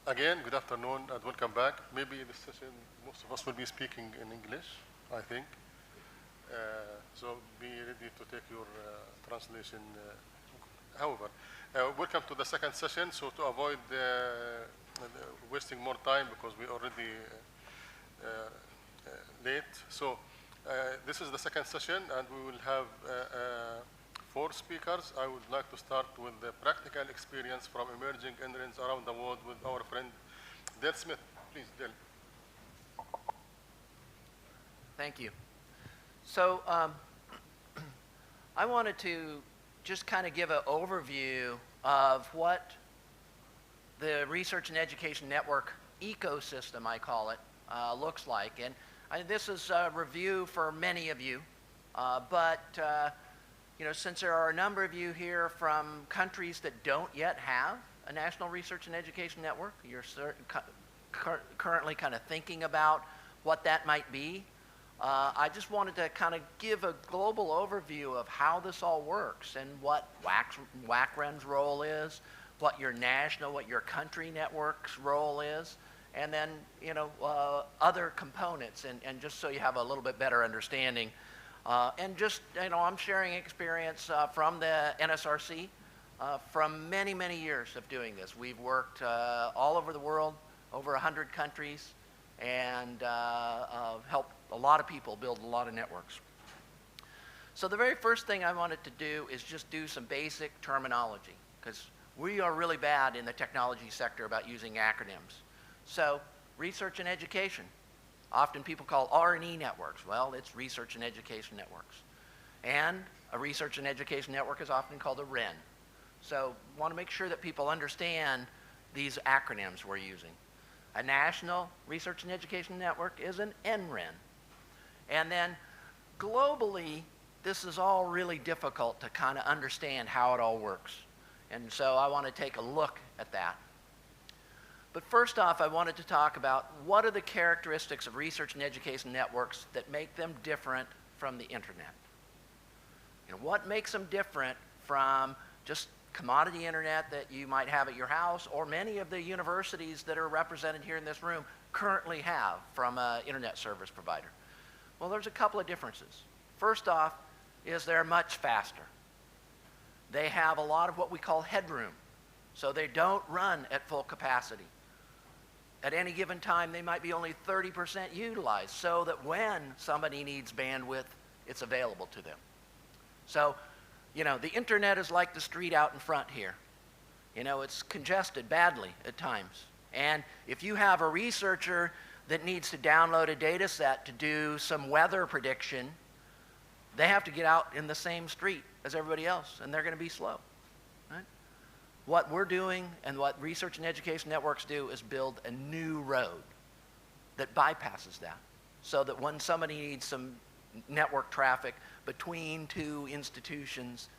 Again, good afternoon and welcome back. Maybe in this session, most of us will be speaking in English, I think. So be ready to take your translation. However, welcome to the second session. So to avoid wasting more time because we already late. So this is the second session and we will have 4 speakers. I would like to start with the practical experience from emerging NRENs around the world with our friend Dale Smith. Please, Dale. Thank you. So I wanted to just kind of give an overview of what the Research and Education Network ecosystem, I call it, looks like. And this is a review for many of you, but you know, since there are a number of you here from countries that don't yet have a National Research and Education Network, you're currently kind of thinking about what that might be. I just wanted to kind of give a global overview of how this all works and what WACREN's role is, what your national, what your country network's role is, and then, you know, other components, and just so you have a little bit better understanding. And just, you know, I'm sharing experience from the NSRC from many, many years of doing this. We've worked all over the world, over 100 countries, and helped a lot of people build a lot of networks. So the very first thing I wanted to do is just do some basic terminology, because we are really bad in the technology sector about using acronyms. So research and education. Often people call R&E networks. Well, it's research and education networks. And a research and education network is often called a REN. So we want to make sure that people understand these acronyms we're using. A National Research and Education Network is an NREN. And then globally, this is all really difficult to kind of understand how it all works. And so I want to take a look at that. But first off, I wanted to talk about what are the characteristics of research and education networks that make them different from the internet. You know, what makes them different from just commodity internet that you might have at your house, or many of the universities that are represented here in this room currently have from an internet service provider? Well, there's a couple of differences. First off is they're much faster. They have a lot of what we call headroom, so they don't run at full capacity. At any given time, they might be only 30% utilized, so that when somebody needs bandwidth, it's available to them. So, you know, the internet is like the street out in front here. You know, it's congested badly at times. And if you have a researcher that needs to download a data set to do some weather prediction, they have to get out in the same street as everybody else, and they're going to be slow. Right? What we're doing and what research and education networks do is build a new road that bypasses that, so that when somebody needs some network traffic between 2 institutions,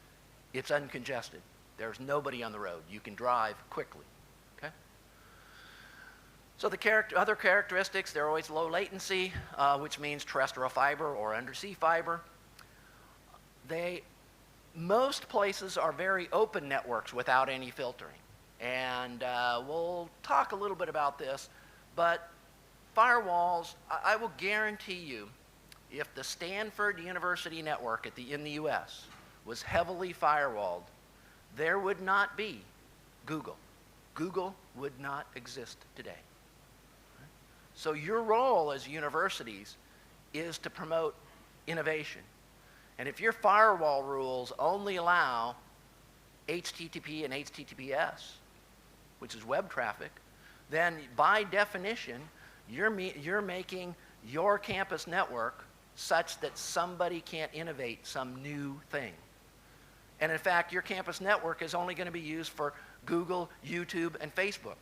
it's uncongested. There's nobody on the road. You can drive quickly. Okay? So the other characteristics, they're always low latency, which means terrestrial fiber or undersea fiber. Most places are very open networks without any filtering. And we'll talk a little bit about this, but firewalls, I will guarantee you, if the Stanford University network in the US was heavily firewalled, there would not be Google. Google would not exist today. So your role as universities is to promote innovation. And if your firewall rules only allow HTTP and HTTPS, which is web traffic, then by definition, you're making your campus network such that somebody can't innovate some new thing. And in fact, your campus network is only going to be used for Google, YouTube, and Facebook.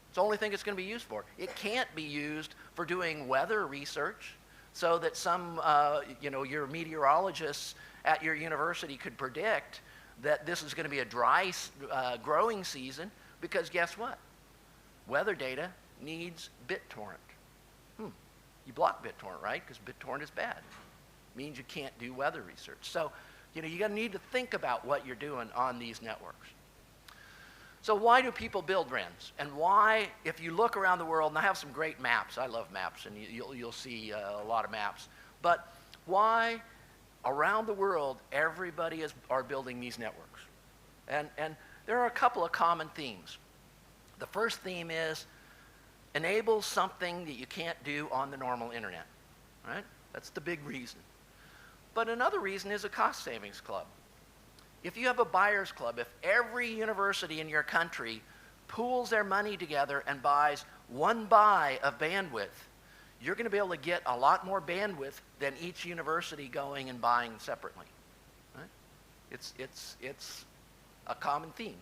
It's the only thing it's going to be used for. It can't be used for doing weather research so that some, you know, your meteorologists at your university could predict that this is going to be a dry growing season, because guess what? Weather data needs BitTorrent. You block BitTorrent, right? Because BitTorrent is bad. It means you can't do weather research. So, you know, you're going to need to think about what you're doing on these networks. So why do people build RENs? And why, if you look around the world, and I have some great maps, I love maps, and you'll see a lot of maps, but why around the world everybody are building these networks? And there are a couple of common themes. The first theme is enable something that you can't do on the normal internet, right? That's the big reason. But another reason is a cost savings club. If you have a buyer's club, if every university in your country pools their money together and buys one buy of bandwidth, you're going to be able to get a lot more bandwidth than each university going and buying separately. Right? It's a common theme.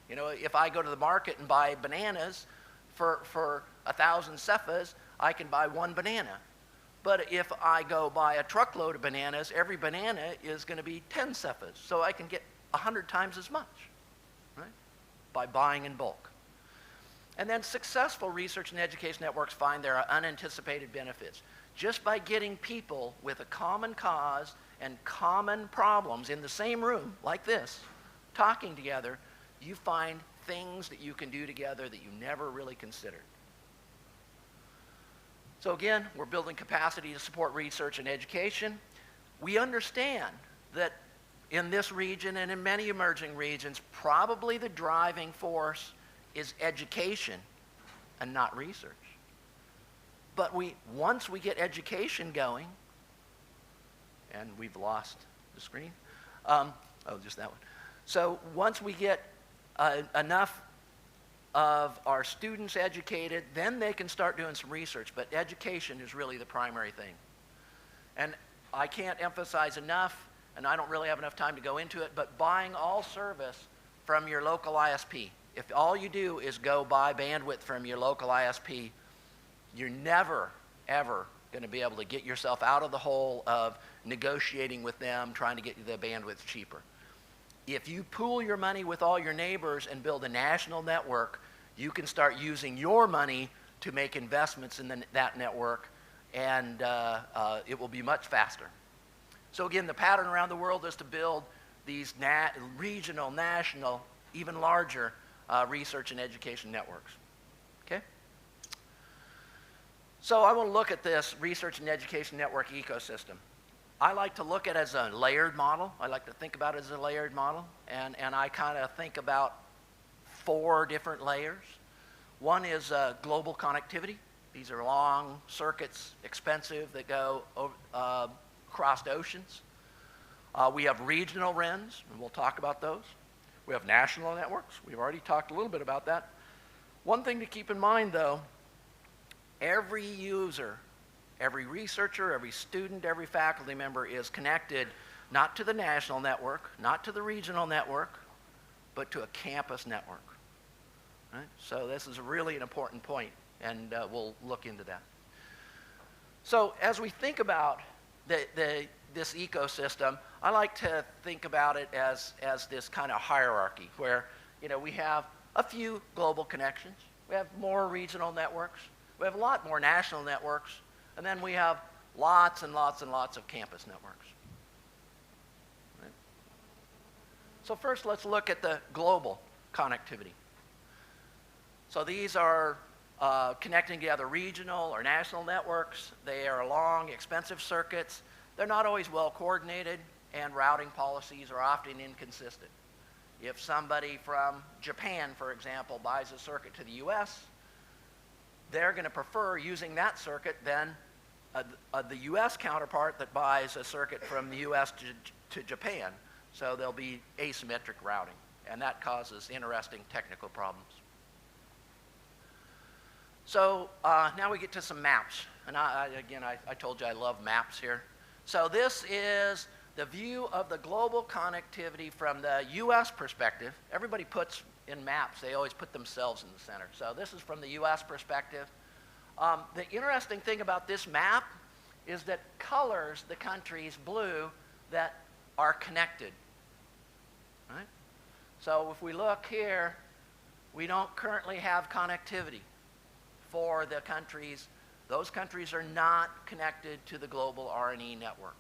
You know, if I go to the market and buy bananas for 1,000 cephas, I can buy one banana. But if I go buy a truckload of bananas, every banana is going to be 10 cephas. So I can get 100 times as much, right, by buying in bulk. And then successful research and education networks find there are unanticipated benefits. Just by getting people with a common cause and common problems in the same room, like this, talking together, you find things that you can do together that you never really considered. So again, we're building capacity to support research and education. We understand that in this region and in many emerging regions, probably the driving force is education and not research. But once we get education going, and we've lost the screen. Oh, just that one. So once we get enough of our students educated, then they can start doing some research. But education is really the primary thing. And I can't emphasize enough, and I don't really have enough time to go into it, but buying all service from your local ISP. If all you do is go buy bandwidth from your local ISP, you're never, ever going to be able to get yourself out of the hole of negotiating with them, trying to get the bandwidth cheaper. If you pool your money with all your neighbors and build a national network, you can start using your money to make investments in that network, and it will be much faster. So again, the pattern around the world is to build these regional, national, even larger research and education networks. Okay? So I want to look at this research and education network ecosystem. I like to look at it as a layered model. I like to think about it as a layered model. And I kind of think about 4 different layers. One is global connectivity. These are long circuits, expensive, that go across oceans. We have regional RENs, and we'll talk about those. We have national networks. We've already talked a little bit about that. One thing to keep in mind, though, every user, every researcher, every student, every faculty member is connected not to the national network, not to the regional network, but to a campus network. Right? So this is really an important point, and we'll look into that. So as we think about this ecosystem, I like to think about it as this kind of hierarchy where, you know, we have a few global connections, we have more regional networks, we have a lot more national networks, and then we have lots and lots and lots of campus networks. Right? So first, let's look at the global connectivity. So these are connecting together regional or national networks. They are long, expensive circuits. They're not always well coordinated, and routing policies are often inconsistent. If somebody from Japan, for example, buys a circuit to the US, they're going to prefer using that circuit than the US counterpart that buys a circuit from the US to Japan. So there'll be asymmetric routing, and that causes interesting technical problems. So now we get to some maps. And again, I told you I love maps here. So this is the view of the global connectivity from the US perspective. Everybody puts in maps, they always put themselves in the center. So this is from the US perspective. The interesting thing about this map is that colors the countries blue that are connected. Right? So if we look here, we don't currently have connectivity for the countries. Those countries are not connected to the global RNE network.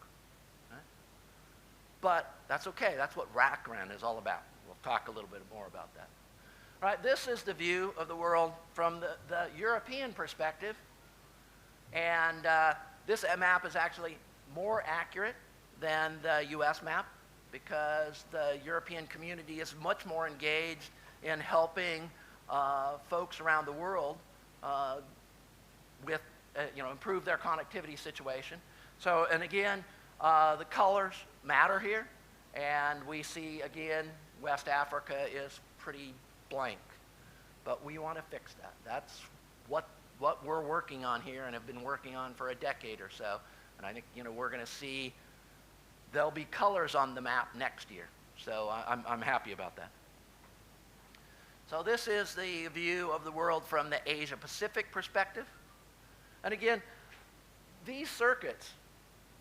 Right? But that's okay. That's what WACREN is all about. We'll talk a little bit more about that. Right, this is the view of the world from the European perspective. And this map is actually more accurate than the US map because the European community is much more engaged in helping folks around the world with, improve their connectivity situation. So, and again, the colors matter here. And we see, again, West Africa is pretty blank. But we want to fix that. That's what we're working on here and have been working on for a decade or so. And I think, we're going to see there'll be colors on the map next year. So I'm happy about that. So this is the view of the world from the Asia-Pacific perspective. And again, these circuits,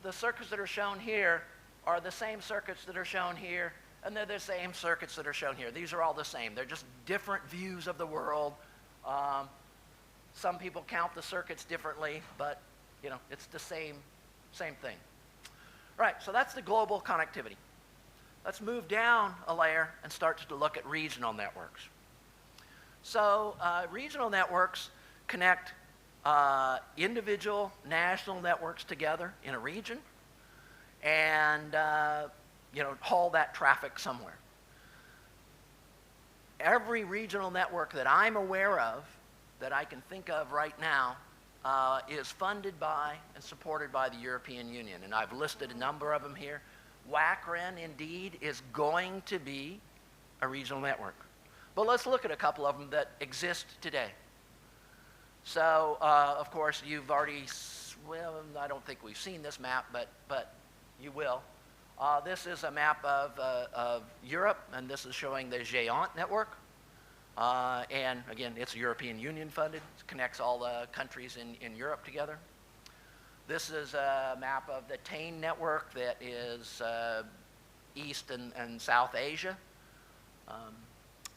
the circuits that are shown here, are the same circuits that are shown here, and they're the same circuits that are shown here. These are all the same. They're just different views of the world. Some people count the circuits differently, but it's the same thing. Right, so that's the global connectivity. Let's move down a layer and start to look at regional networks. So regional networks connect individual national networks together in a region and haul that traffic somewhere. Every regional network that I'm aware of, that I can think of right now, is funded by and supported by the European Union. And I've listed a number of them here. WACREN, indeed, is going to be a regional network. But let's look at a couple of them that exist today. So, of course, you've already, well, I don't think we've seen this map, but you will. This is a map of Europe, and this is showing the GARNET network. And again, it's European Union funded. It connects all the countries in Europe together. This is a map of the TAIN network that is East and South Asia.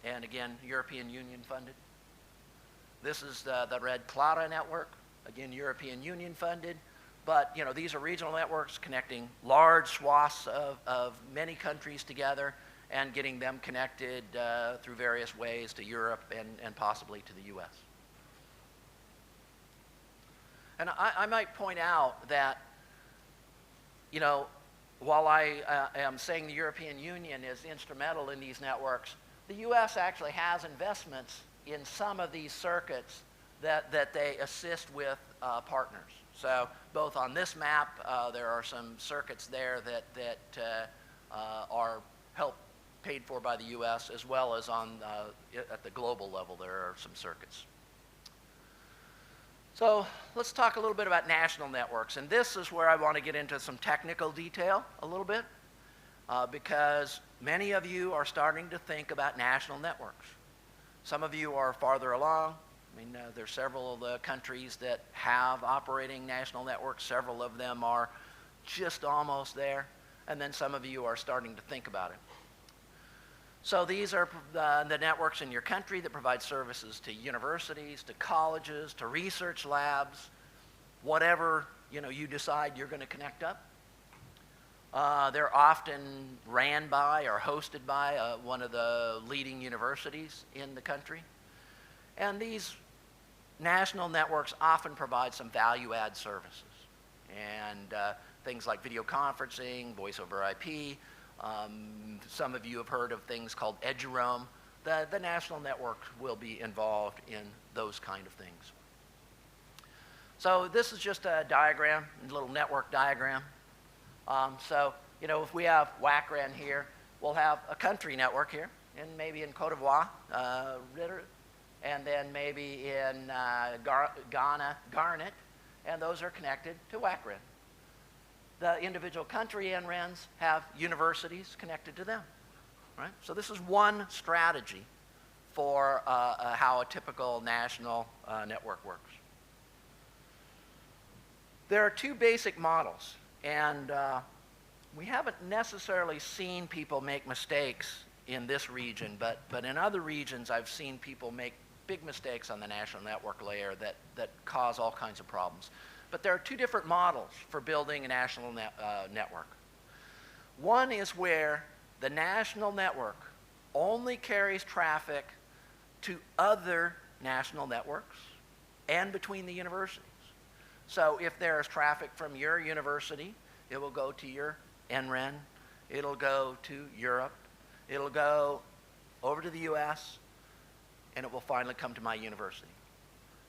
And again, European Union funded. This is the Red Clara network, again, European Union funded. But these are regional networks connecting large swaths of many countries together and getting them connected through various ways to Europe and possibly to the US. And I might point out that, while I am saying the European Union is instrumental in these networks, the US actually has investments in some of these circuits that they assist with partners. So both on this map, there are some circuits there that are paid for by the US, as well as at the global level, there are some circuits. So let's talk a little bit about national networks. And this is where I want to get into some technical detail a little bit, because many of you are starting to think about national networks. Some of you are farther along. I mean, there's several of the countries that have operating national networks. Several of them are just almost there. And then some of you are starting to think about it. So these are the networks in your country that provide services to universities, to colleges, to research labs, whatever you decide you're going to connect up. They're often ran by or hosted by one of the leading universities in the country. And these national networks often provide some value-add services. And things like video conferencing, voice over IP. Some of you have heard of things called EduRoam. The national networks will be involved in those kind of things. So this is just a diagram, a little network diagram. So, if we have WACREN here, we'll have a country network here, and maybe in Cote d'Ivoire, and then maybe in Ghana, GARNET, and those are connected to WACREN. The individual country NRENs have universities connected to them, right? So this is one strategy for how a typical national network works. There are two basic models, and we haven't necessarily seen people make mistakes in this region, but in other regions I've seen people make big mistakes on the national network layer that cause all kinds of problems. But there are two different models for building a national network. One is where the national network only carries traffic to other national networks and between the universities. So if there's traffic from your university, it will go to your NREN, it'll go to Europe, it'll go over to the US, and it will finally come to my university.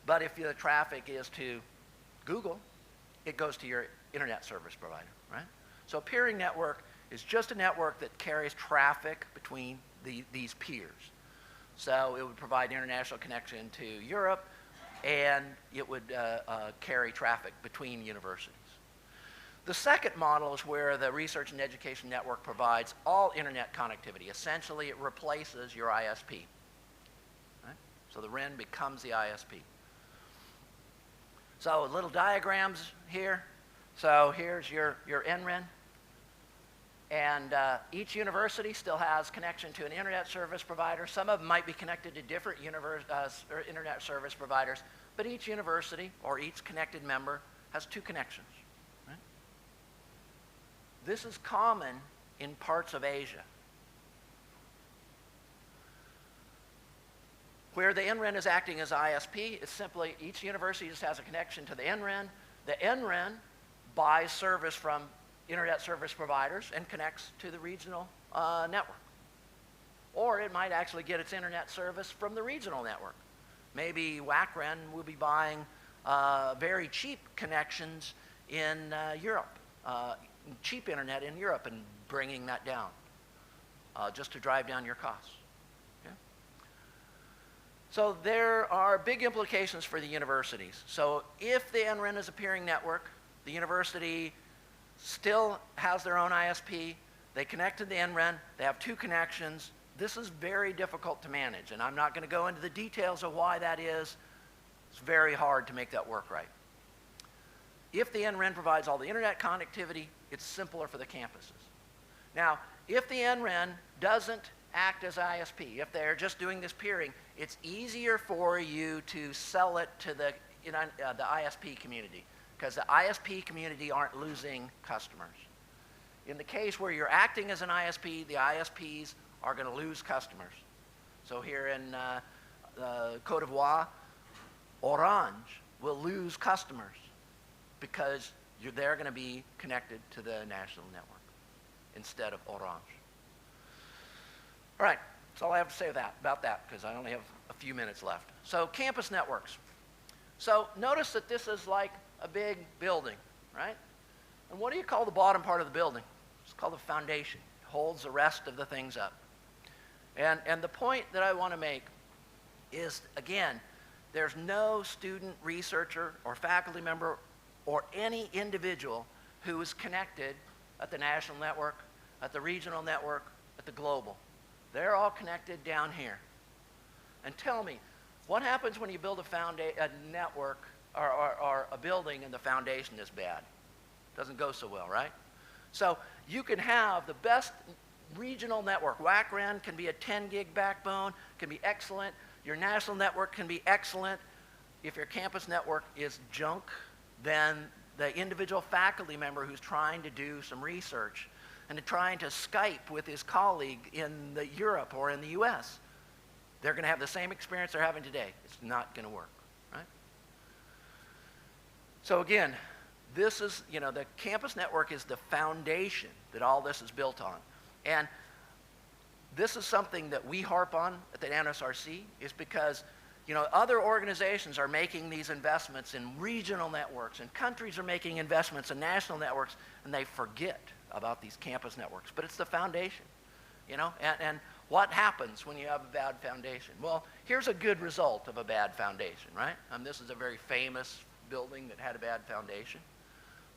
But if the traffic is to Google, it goes to your internet service provider, right? So a peering network is just a network that carries traffic between these peers. So it would provide international connection to Europe, and it would carry traffic between universities. The second model is where the Research and Education Network provides all internet connectivity. Essentially, it replaces your ISP. Right? So the REN becomes the ISP. So little diagrams here. So here's your NREN. And each university still has connection to an internet service provider. Some of them might be connected to different internet service providers, but each university or each connected member has 2 connections. Right? This is common in parts of Asia, where the NREN is acting as ISP. It's simply each university just has a connection to the NREN. The NREN buys service from internet service providers and connects to the regional network. Or it might actually get its internet service from the regional network. Maybe WACREN will be buying very cheap connections in Europe, cheap internet in Europe, and bringing that down just to drive down your costs. Okay? So there are big implications for the universities. So if the NREN is a peering network, the university still has their own ISP, they connect to the NREN, they have 2 connections. This is very difficult to manage, and I'm not going to go into the details of why that is. It's very hard to make that work right. If the NREN provides all the internet connectivity, it's simpler for the campuses. Now, if the NREN doesn't act as ISP, if they're just doing this peering, it's easier for you to sell it to the ISP community, because the ISP community aren't losing customers. In the case where you're acting as an ISP, the ISPs are going to lose customers. So here in Côte d'Ivoire, Orange will lose customers because they're going to be connected to the national network instead of Orange. All right, that's all I have to say about that, because I only have a few minutes left. So campus networks. So notice that this is like a big building, right? And what do you call the bottom part of the building? It's called the foundation. It holds the rest of the things up. And the point that I want to make is, again, there's no student, researcher, or faculty member, or any individual who is connected at the national network, at the regional network, at the global. They're all connected down here. And tell me, what happens when you build a network or a building and the foundation is bad? Doesn't go so well, right? So you can have the best regional network. WACREN can be a 10 gig backbone, can be excellent. Your national network can be excellent. If your campus network is junk, then the individual faculty member who's trying to do some research and trying to Skype with his colleague in Europe or in the US, they're going to have the same experience they're having today. It's not going to work, right? So again, this is, the campus network is the foundation that all this is built on. And this is something that we harp on at the NSRC, is because, other organizations are making these investments in regional networks, and countries are making investments in national networks, and they forget about these campus networks. But it's the foundation, and what happens when you have a bad foundation? Well, here's a good result of a bad foundation, right? This is a very famous building that had a bad foundation.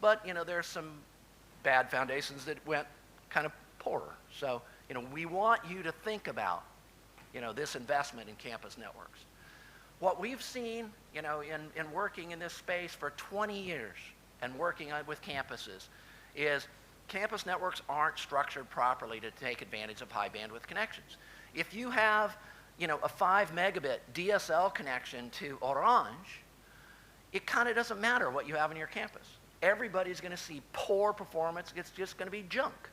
But, there's some bad foundations that went kind of poorer. So, we want you to think about, this investment in campus networks. What we've seen, in working in this space for 20 years and working with campuses is campus networks aren't structured properly to take advantage of high bandwidth connections. If you have, a 5 megabit DSL connection to Orange, it kind of doesn't matter what you have on your campus. Everybody's going to see poor performance. It's just going to be junk.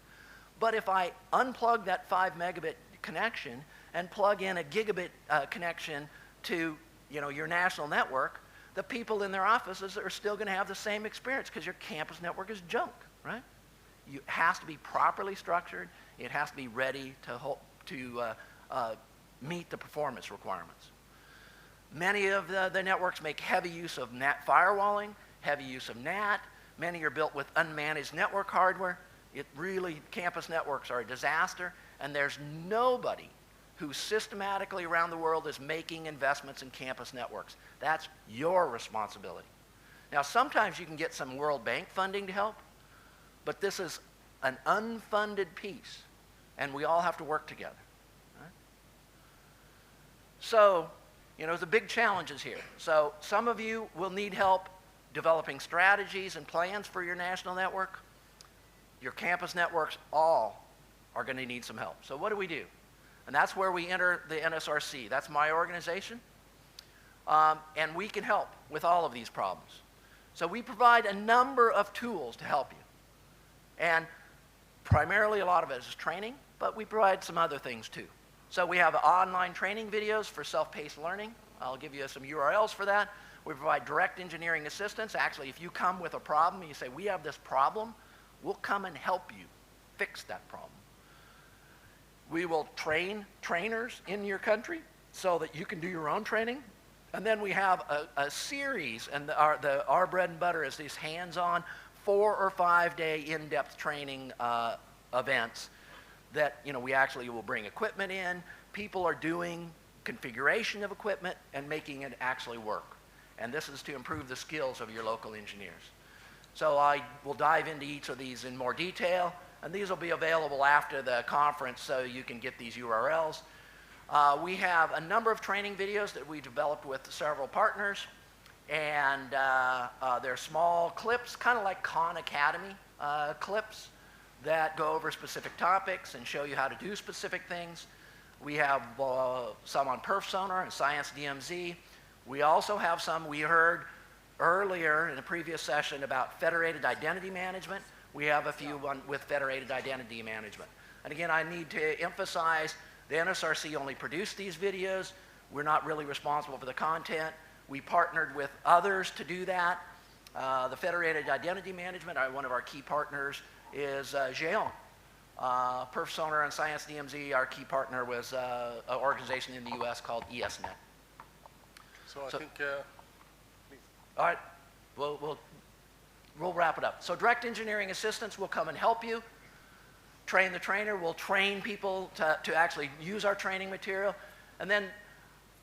But if I unplug that 5 megabit connection and plug in a gigabit connection to your national network, the people in their offices are still going to have the same experience because your campus network is junk, right? It has to be properly structured. It has to be ready to meet the performance requirements. Many of the networks make heavy use of NAT firewalling, heavy use of NAT. Many are built with unmanaged network hardware. Campus networks are a disaster, and there's nobody who systematically around the world is making investments in campus networks. That's your responsibility. Now, sometimes you can get some World Bank funding to help, but this is an unfunded piece, and we all have to work together. Right? So, the big challenges here. So some of you will need help developing strategies and plans for your national network. Your campus networks all are going to need some help. So what do we do? And that's where we enter the NSRC. That's my organization. And we can help with all of these problems. So we provide a number of tools to help you. And primarily a lot of it is training, but we provide some other things too. So we have online training videos for self-paced learning. I'll give you some URLs for that. We provide direct engineering assistance. Actually, if you come with a problem and you say, we have this problem, we'll come and help you fix that problem. We will train trainers in your country so that you can do your own training. And then we have a series, and our bread and butter is these hands-on 4 or 5 day in-depth training events that we actually will bring equipment in. People are doing configuration of equipment and making it actually work. And this is to improve the skills of your local engineers. So I will dive into each of these in more detail. And these will be available after the conference so you can get these URLs. We have a number of training videos that we developed with several partners. And they're small clips, kind of like Khan Academy clips that go over specific topics and show you how to do specific things. We have some on perf sonar and science DMZ. We also have some, we heard earlier in a previous session about federated identity management. We have a few with federated identity management. And again, I need to emphasize the NSRC only produced these videos. We're not really responsible for the content. We partnered with others to do that. The federated identity management, one of our key partners is Jeon. Perf Sonar and Science DMZ, our key partner was an organization in the US called ESNet. So I think, please. All right, we'll wrap it up. So direct engineering assistance will come and help you. Train the trainer, we'll train people to actually use our training material. And then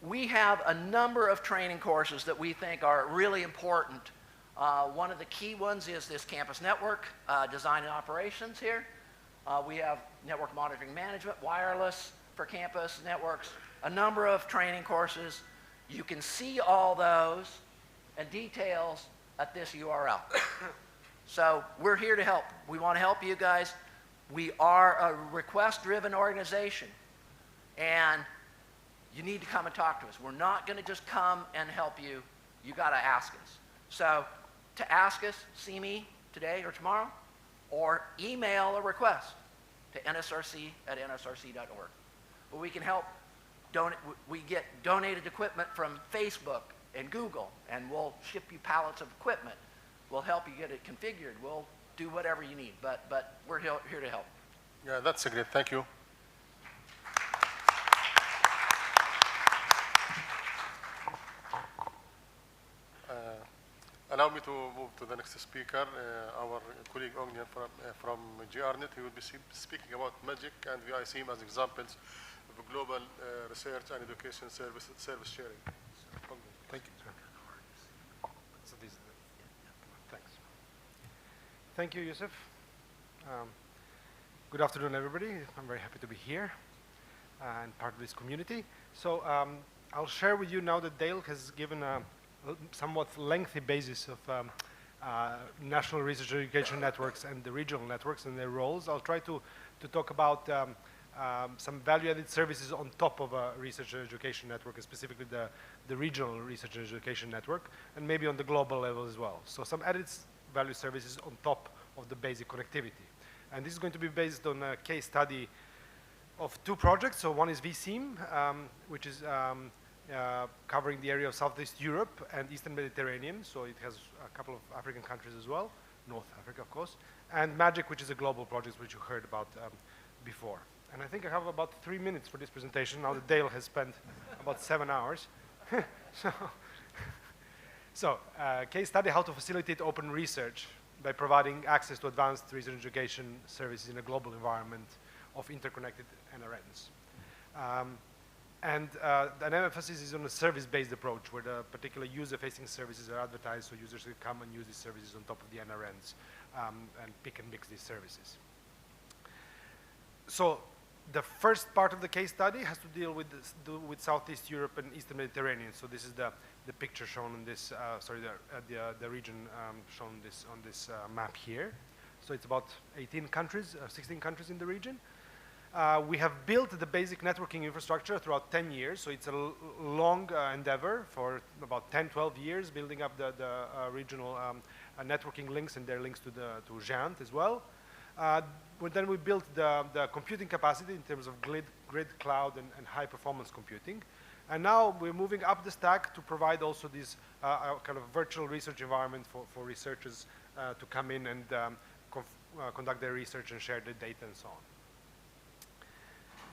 we have a number of training courses that we think are really important. One of the key ones is this campus network, design and operations here. We have network monitoring management, wireless for campus networks, a number of training courses. You can see all those and details at this URL. So we're here to help. We want to help you guys. We are a request-driven organization, and you need to come and talk to us. We're not going to just come and help you. You got to ask us. So to ask us, see me today or tomorrow, or email a request to nsrc@nsrc.org. But we can help. We get donated equipment from Facebook and Google, and we'll ship you pallets of equipment. We'll help you get it configured. We'll do whatever you need, but we're here to help. Yeah, that's great. Thank you. Allow me to move to the next speaker, our colleague Ognjen from GARNET. He will be speaking about MAGIC and VICM as examples of global research and education service sharing. Thank you. So thanks. Thank you, Yousef. Good afternoon, everybody. I'm very happy to be here and part of this community. So I'll share with you now that Dale has given a somewhat lengthy basis of national research education networks and the regional networks and their roles. I'll try to talk about some value-added services on top of a research and education network, and specifically the regional research and education network, and maybe on the global level as well. So some added value services on top of the basic connectivity. And this is going to be based on a case study of two projects. So one is VSEAM, which is covering the area of Southeast Europe and Eastern Mediterranean. So it has a couple of African countries as well, North Africa, of course. And MAGIC, which is a global project, which you heard about before. And I think I have about 3 minutes for this presentation. Now that Dale has spent about 7 hours. So, case study, how to facilitate open research by providing access to advanced research and education services in a global environment of interconnected NRENs. An emphasis is on a service-based approach where the particular user-facing services are advertised so users can come and use these services on top of the NRNs and pick and mix these services. So the first part of the case study has to deal with Southeast Europe and Eastern Mediterranean. So this is the picture shown in this, the region shown on this map here. So it's about 18 countries, 16 countries in the region. We have built the basic networking infrastructure throughout 10 years, so it's a long endeavor for about 10, 12 years, building up the regional networking links and their links to GARNET as well. Then we built the computing capacity in terms of grid cloud, and high performance computing. And now we're moving up the stack to provide also this kind of virtual research environment for researchers to come in and conduct their research and share their data and so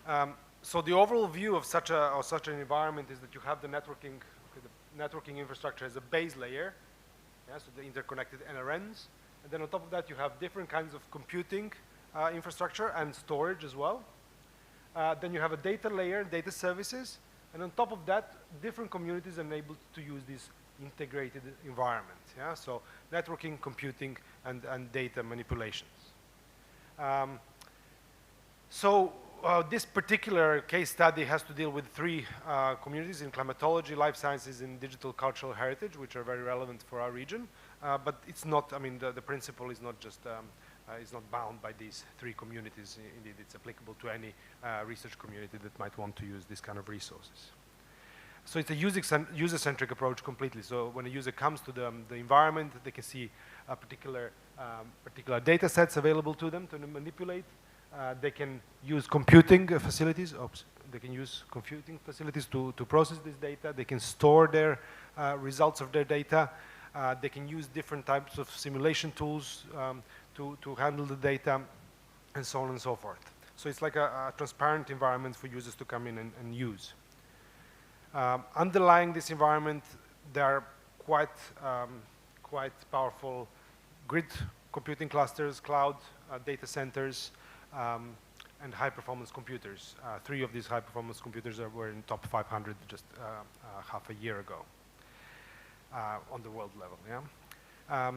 on. So the overall view of such an environment is that you have the networking infrastructure as a base layer, so the interconnected NRNs. And then on top of that, you have different kinds of computing infrastructure and storage as well. Then you have a data layer, data services. And on top of that, different communities are enabled to use this integrated environment. Yeah? So networking, computing, and data manipulations. This particular case study has to deal with 3 communities in climatology, life sciences, and digital cultural heritage, which are very relevant for our region. But it's not, I mean, the principle is not just, is not bound by these 3 communities. Indeed, it's applicable to any research community that might want to use this kind of resources. So it's a user-centric approach completely. So when a user comes to the environment, they can see particular data sets available to them to manipulate. They can use computing facilities. They can use computing facilities to process this data. They can store their results of their data. They can use different types of simulation tools to handle the data, and so on and so forth. So it's like a transparent environment for users to come in and use. Underlying this environment, there are quite powerful grid computing clusters, cloud data centers, and high-performance computers. 3 of these high-performance computers were in top 500 just half a year ago on the world level. Yeah?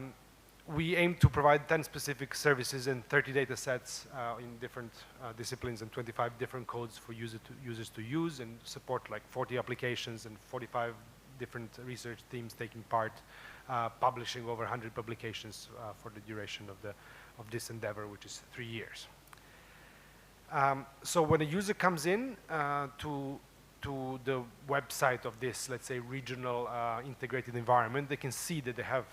We aim to provide 10 specific services and 30 data sets in different disciplines and 25 different codes for users to use, and support like 40 applications and 45 different research teams taking part, publishing over 100 publications for the duration of this endeavor, which is 3 years. So when a user comes in to the website of this, let's say, regional integrated environment, they can see that they have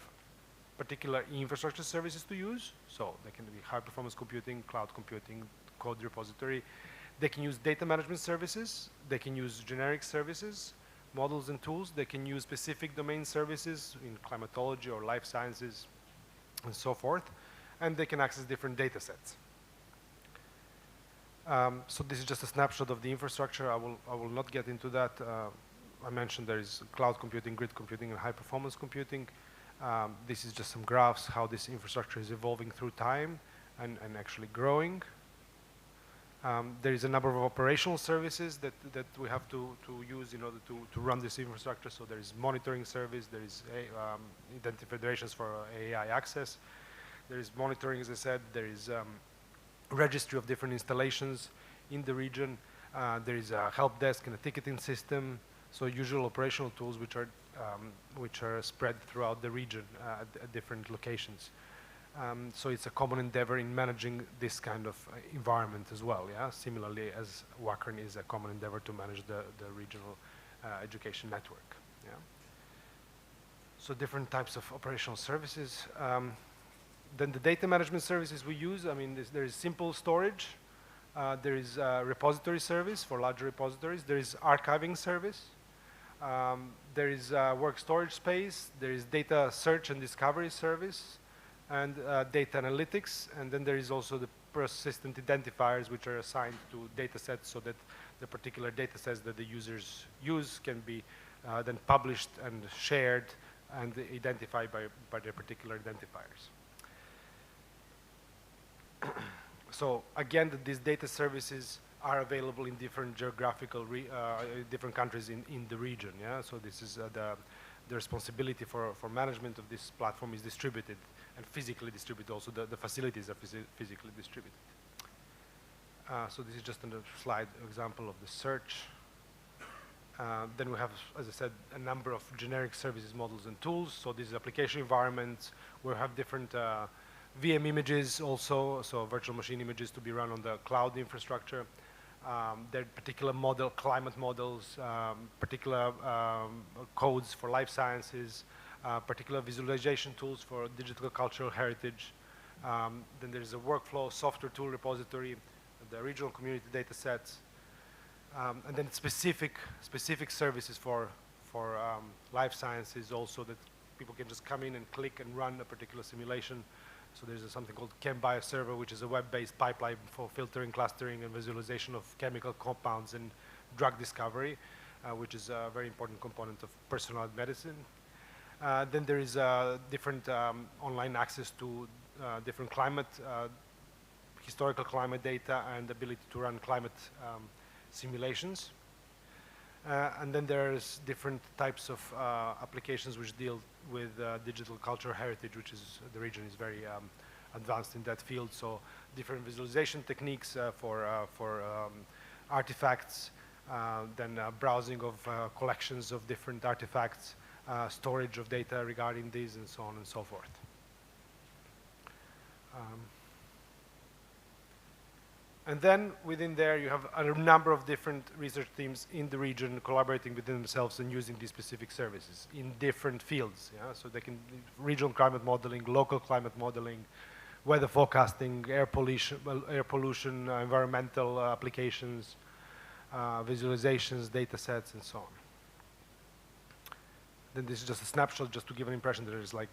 particular infrastructure services to use. So they can be high-performance computing, cloud computing, code repository. They can use data management services. They can use generic services, models and tools. They can use specific domain services in climatology or life sciences and so forth. And they can access different data sets. So this is just a snapshot of the infrastructure. I will not get into that. I mentioned there is cloud computing, grid computing, and high-performance computing. This is just some graphs how this infrastructure is evolving through time and actually growing. There is a number of operational services that we have to use in order to run this infrastructure. So there is monitoring service, there is federations for AI access, there is monitoring, as I said, there is registry of different installations in the region. There is a help desk and a ticketing system. So usual operational tools which are spread throughout the region at different locations. So it's a common endeavor in managing this kind of environment as well. Yeah, similarly as WACREN is a common endeavor to manage the regional education network. Yeah. So different types of operational services. Then the data management services we use, I mean, there is simple storage, There is a repository service for larger repositories. There is archiving service. There is work storage space. There is data search and discovery service, and data analytics. And then there is also the persistent identifiers, which are assigned to data sets so that the particular data sets that the users use can be then published and shared and identified by their particular identifiers. So again, these data services are available in different geographical, different countries in the region. Yeah, so this is the responsibility for management of this platform is distributed and physically distributed. Also, the facilities are physically distributed. So this is just a slide example of the search. Then we have, as I said, a number of generic services, models, and tools. So these application environments, we have different VM images also, so virtual machine images to be run on the cloud infrastructure. There are particular climate models, particular codes for life sciences, particular visualization tools for digital cultural heritage. Then there's a workflow software tool repository, the regional community data sets, and then specific services for life sciences also, that people can just come in and click and run a particular simulation. So there's something called ChemBioServer, which is a web-based pipeline for filtering, clustering, and visualization of chemical compounds and drug discovery, which is a very important component of personalized medicine. Then there is different online access to different climate, historical climate data, and ability to run climate simulations. And then there's different types of applications which deal with digital cultural heritage, which is, the region is very advanced in that field. So different visualization techniques for artifacts, then browsing of collections of different artifacts, storage of data regarding these, and so on and so forth. And then within there, you have a number of different research teams in the region collaborating within themselves and using these specific services in different fields. Yeah? So they can regional climate modeling, local climate modeling, weather forecasting, air pollution, environmental applications, visualizations, data sets, and so on. Then this is just a snapshot just to give an impression that there's like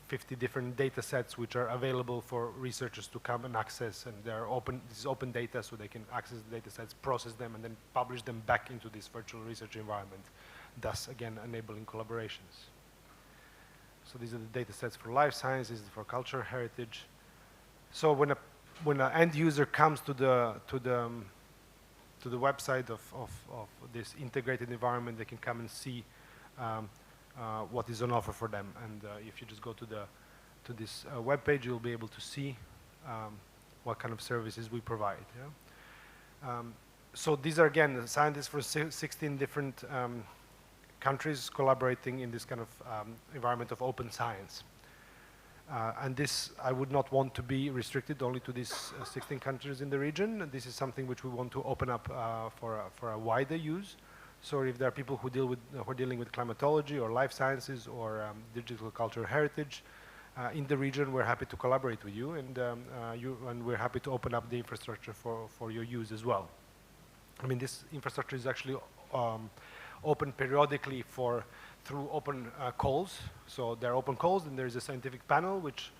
50 different data sets which are available for researchers to come and access, and they're open, this is open data, so they can access the data sets, process them, and then publish them back into this virtual research environment, thus again enabling collaborations. So these are the data sets for life sciences, for cultural heritage. So when an end user comes to the website of this integrated environment, they can come and see what is on offer for them. And if you just go to this web page, you'll be able to see what kind of services we provide. Yeah? So these are, again, scientists from 16 different countries collaborating in this kind of environment of open science. And this, I would not want to be restricted only to these 16 countries in the region. This is something which we want to open up for a wider use. So if there are people who are dealing with climatology or life sciences or digital cultural heritage in the region, we're happy to collaborate with you, and we're happy to open up the infrastructure for your use as well. I mean, this infrastructure is actually open periodically through open calls. So there are open calls, and there is a scientific panel which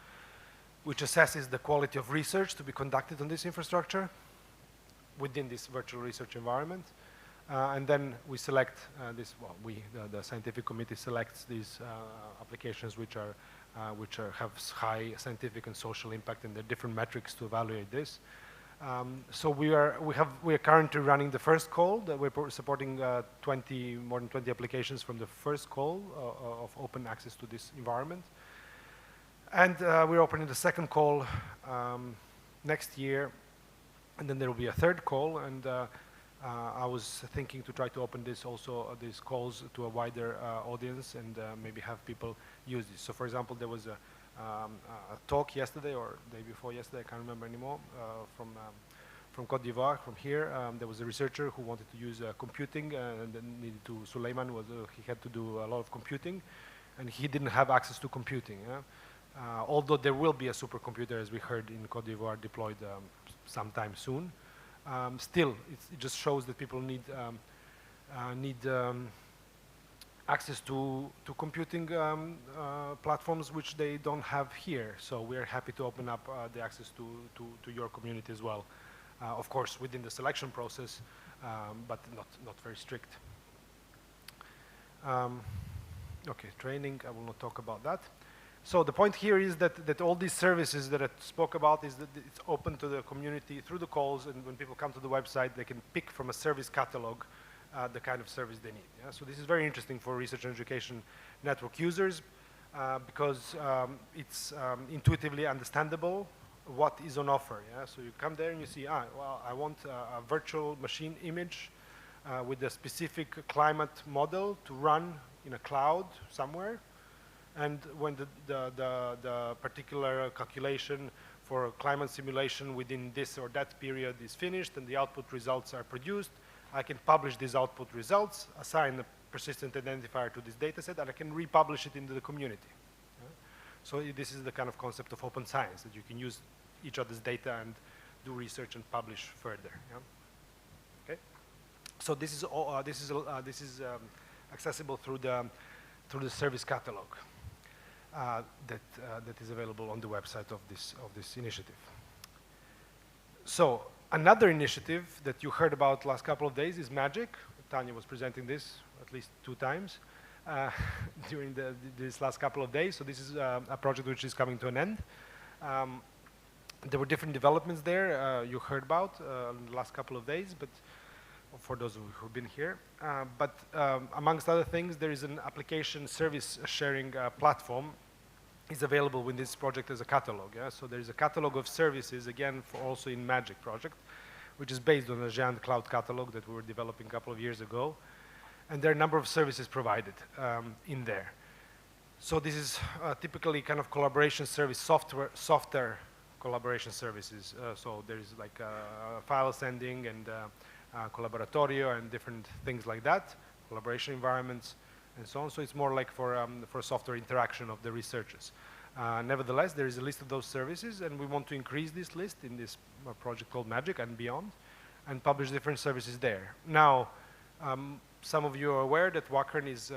assesses the quality of research to be conducted on this infrastructure within this virtual research environment. And then we select the scientific committee selects these applications which have high scientific and social impact, and there are different metrics to evaluate this. So we are currently running the first call. That we're supporting more than 20 applications from the first call of open access to this environment, and we're opening the second call next year, and then there will be a third call. And I was thinking to try to open these calls to a wider audience, and maybe have people use this. So, for example, there was a talk yesterday or the day before yesterday, I can't remember anymore, from Côte d'Ivoire, from here. There was a researcher who wanted to use computing, and then needed to, Suleiman he had to do a lot of computing, and he didn't have access to computing. Yeah? Although there will be a supercomputer, as we heard, in Côte d'Ivoire deployed sometime soon. Still, it just shows that people need access to computing platforms which they don't have here. So we are happy to open up the access to your community as well. Of course, within the selection process, but not very strict. Okay, training, I will not talk about that. So the point here is that all these services that I spoke about is that it's open to the community through the calls, and when people come to the website, they can pick from a service catalog the kind of service they need. Yeah? So this is very interesting for research and education network users because it's intuitively understandable what is on offer. Yeah? So you come there and you see, well, I want a virtual machine image with a specific climate model to run in a cloud somewhere. And when the particular calculation for climate simulation within this or that period is finished and the output results are produced, I can publish these output results, assign a persistent identifier to this data set, and I can republish it into the community. So this is the kind of concept of open science, that you can use each other's data and do research and publish further. Yeah? Okay. So this is all, this is accessible through the service catalog. That is available on the website of this initiative. So another initiative that you heard about last couple of days is MAGIC. Tanya was presenting this at least 2 times during this last couple of days. So this is a project which is coming to an end. There were different developments there you heard about in the last couple of days, but for those who've been here. But amongst other things, there is an application service sharing platform is available with this project as a catalog. Yeah? So there is a catalog of services, again, for also in MAGIC project, which is based on a giant cloud catalog that we were developing a couple of years ago. And there are a number of services provided in there. So this is typically kind of collaboration service, software collaboration services. So there is like file sending and collaboratorio and different things like that, collaboration environments and so on. So it's more like for software interaction of the researchers. Nevertheless, there is a list of those services, and we want to increase this list in this project called MAGIC and beyond, and publish different services there. Now, some of you are aware that WACREN is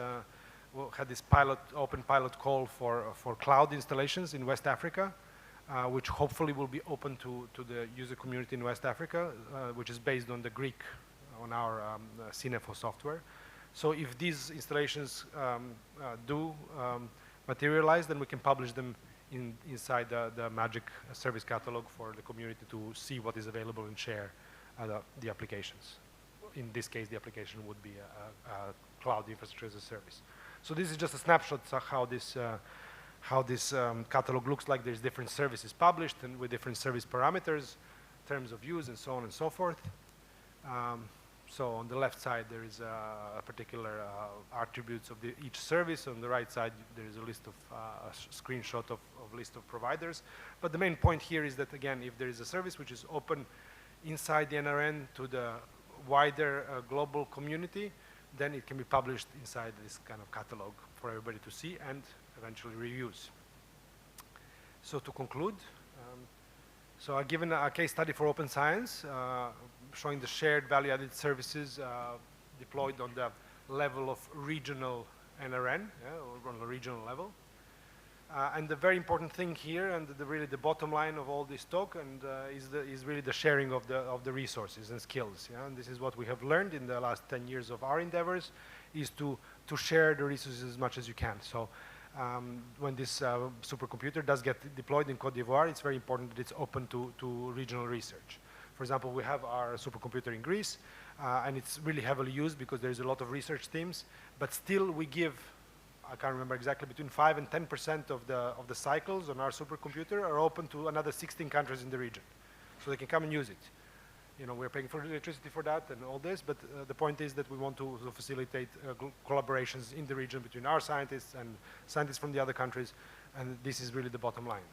had this open pilot call for cloud installations in West Africa, which hopefully will be open to the user community in West Africa, which is based on the Greek, on our CINEFO software. So if these installations do materialize, then we can publish them inside the MAGIC service catalog for the community to see what is available and share the applications. In this case, the application would be a cloud infrastructure as a service. So this is just a snapshot of how this catalog looks like. There's different services published and with different service parameters, terms of use, and so on and so forth. So on the left side, there is a particular attributes of each service. On the right side, there is a list of a screenshot of list of providers. But the main point here is that, again, if there is a service which is open inside the NRN to the wider global community, then it can be published inside this kind of catalog for everybody to see and eventually reuse. So to conclude, so I've given a case study for open science, showing the shared value-added services deployed on the level of regional NRN, or on the regional level. And the very important thing here, and really the bottom line of all this talk, and is really the sharing of the resources and skills. Yeah? And this is what we have learned in the last 10 years of our endeavors, is to share the resources as much as you can. So when this supercomputer does get deployed in Cote d'Ivoire, it's very important that it's open to regional research. For example, we have our supercomputer in Greece, and it's really heavily used because there's a lot of research teams, but still we give, I can't remember exactly, between 5 and 10% of the cycles on our supercomputer are open to another 16 countries in the region. So they can come and use it. You know, we're paying for electricity for that and all this, but the point is that we want to facilitate collaborations in the region between our scientists and scientists from the other countries, and this is really the bottom line.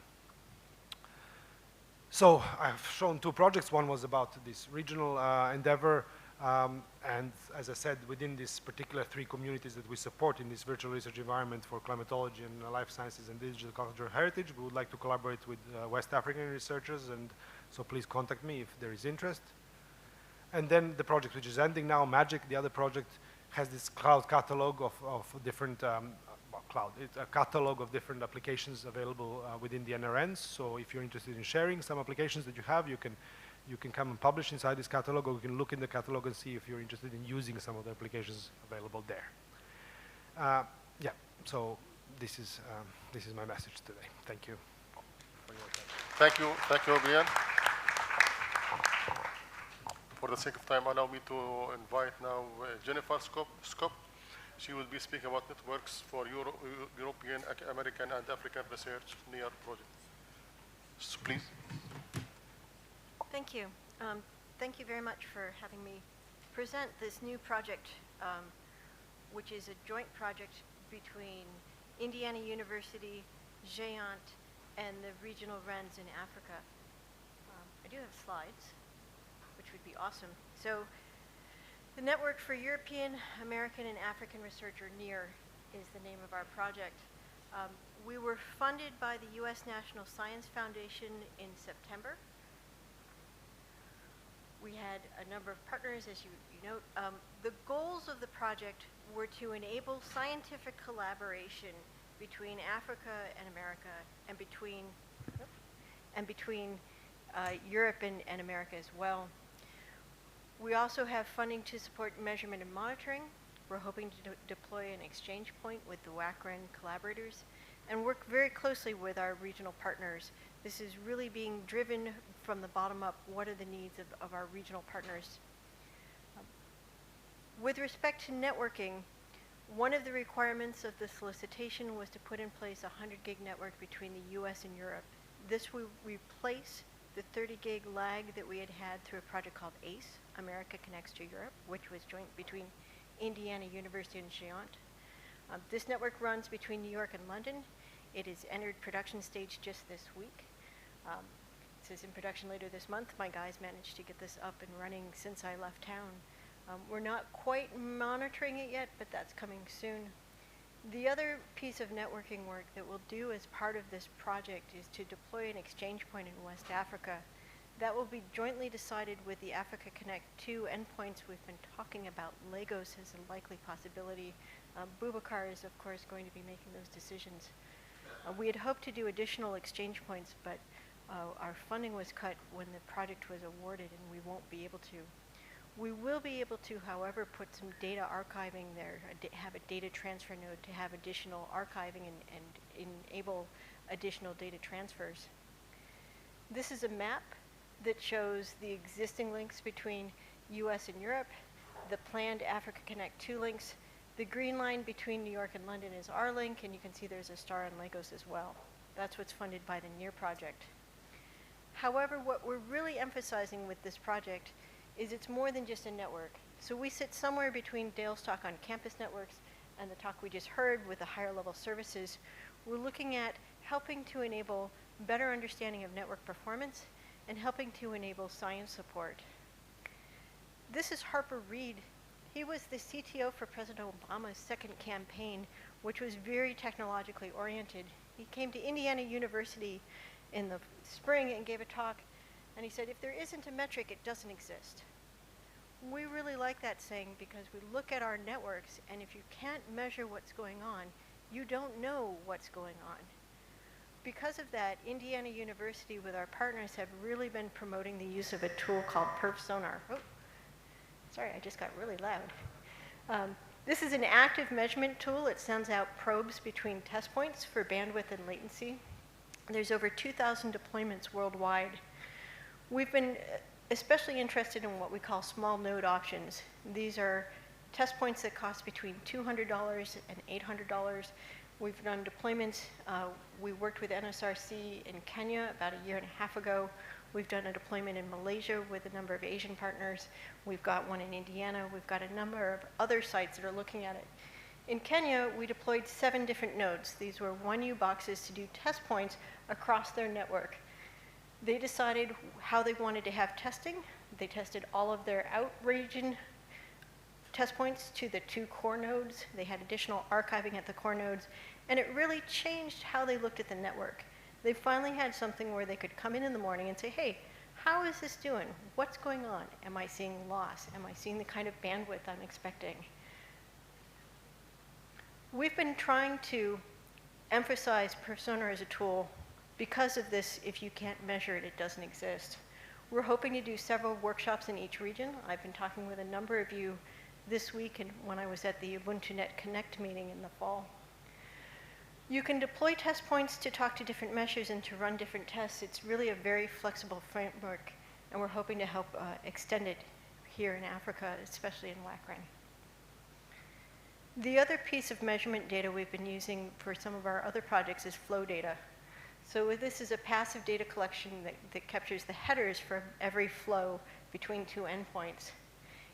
So I've shown 2 projects. One was about this regional endeavor, and as I said, within these particular 3 communities that we support in this virtual research environment for climatology and life sciences and digital cultural heritage, we would like to collaborate with West African researchers, and so please contact me if there is interest. And then the project which is ending now, Magic, the other project, has this cloud catalog of different, it's a catalog of different applications available within the NRENs. So if you're interested in sharing some applications that you have, you can come and publish inside this catalog, or you can look in the catalog and see if you're interested in using some of the applications available there. Yeah, so this is my message today. Thank you for your attention. Thank you, Ognjen. For the sake of time, allow me to invite now Jennifer Schopf. She will be speaking about networks for European, American, and African research NEAAR projects. So please. Thank you. Thank you very much for having me present this new project, which is a joint project between Indiana University, GARNET, and the regional RENs in Africa. I do have slides, which would be awesome. So the Network for European, American, and African Research, or NEAAR, is the name of our project. We were funded by the U.S. National Science Foundation in September. We had a number of partners, as you note. The goals of the project were to enable scientific collaboration between Africa and America, and between Europe and America as well. We also have funding to support measurement and monitoring. We're hoping to deploy an exchange point with the WACREN collaborators and work very closely with our regional partners. This is really being driven from the bottom up. What are the needs of our regional partners? With respect to networking, one of the requirements of the solicitation was to put in place a 100 gig network between the US and Europe. This will replace the 30 gig lag that we had through a project called ACE, America Connects to Europe, which was joint between Indiana University and GARNET. This network runs between New York and London. It has entered production stage just this week. It says in production later this month. My guys managed to get this up and running since I left town. We're not quite monitoring it yet, but that's coming soon. The other piece of networking work that we'll do as part of this project is to deploy an exchange point in West Africa. That will be jointly decided with the Africa Connect 2 endpoints we've been talking about. Lagos is a likely possibility. Boubacar is, of course, going to be making those decisions. We had hoped to do additional exchange points, but our funding was cut when the project was awarded, and we won't be able to. We will be able to, however, put some data archiving there, have a data transfer node to have additional archiving and enable additional data transfers. This is a map that shows the existing links between US and Europe, the planned Africa Connect 2 links. The green line between New York and London is our link, and you can see there's a star in Lagos as well. That's what's funded by the NEAAR project. However, what we're really emphasizing with this project is it's more than just a network. So we sit somewhere between Dale's talk on campus networks and the talk we just heard with the higher level services. We're looking at helping to enable better understanding of network performance and helping to enable science support. This is Harper Reed. He was the CTO for President Obama's second campaign, which was very technologically oriented. He came to Indiana University in the spring and gave a talk, and he said, if there isn't a metric, it doesn't exist. We really like that saying because we look at our networks, and if you can't measure what's going on, you don't know what's going on. Because of that, Indiana University with our partners have really been promoting the use of a tool called Perf Sonar. Oh, sorry, I just got really loud. This is an active measurement tool. It sends out probes between test points for bandwidth and latency. There's over 2,000 deployments worldwide. We've been especially interested in what we call small node auctions. These are test points that cost between $200 and $800. We've done deployments. We worked with NSRC in Kenya about a year and a half ago. We've done a deployment in Malaysia with a number of Asian partners. We've got one in Indiana. We've got a number of other sites that are looking at it. In Kenya, we deployed 7 different nodes. These were 1U boxes to do test points across their network. They decided how they wanted to have testing. They tested all of their out-region test points to the 2 core nodes. They had additional archiving at the core nodes, and it really changed how they looked at the network. They finally had something where they could come in the morning and say, hey, how is this doing? What's going on? Am I seeing loss? Am I seeing the kind of bandwidth I'm expecting? We've been trying to emphasize persona as a tool. Because of this, if you can't measure it, it doesn't exist. We're hoping to do several workshops in each region. I've been talking with a number of you this week and when I was at the UbuntuNet Connect meeting in the fall. You can deploy test points to talk to different meshes and to run different tests. It's really a very flexible framework, and we're hoping to help extend it here in Africa, especially in WACREN. The other piece of measurement data we've been using for some of our other projects is flow data. So this is a passive data collection that captures the headers for every flow between two endpoints.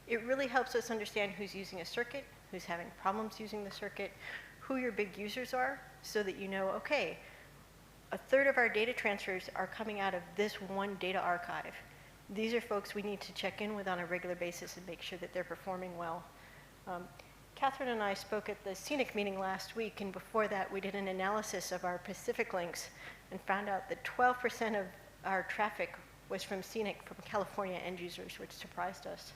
It really helps us understand who's using a circuit, who's having problems using the circuit, who your big users are, so that you know, okay, a third of our data transfers are coming out of this one data archive. These are folks we need to check in with on a regular basis and make sure that they're performing well. Cathrin and I spoke at the Scenic meeting last week, and before that we did an analysis of our Pacific links and found out that 12% of our traffic was from Scenic, from California end users, which surprised us.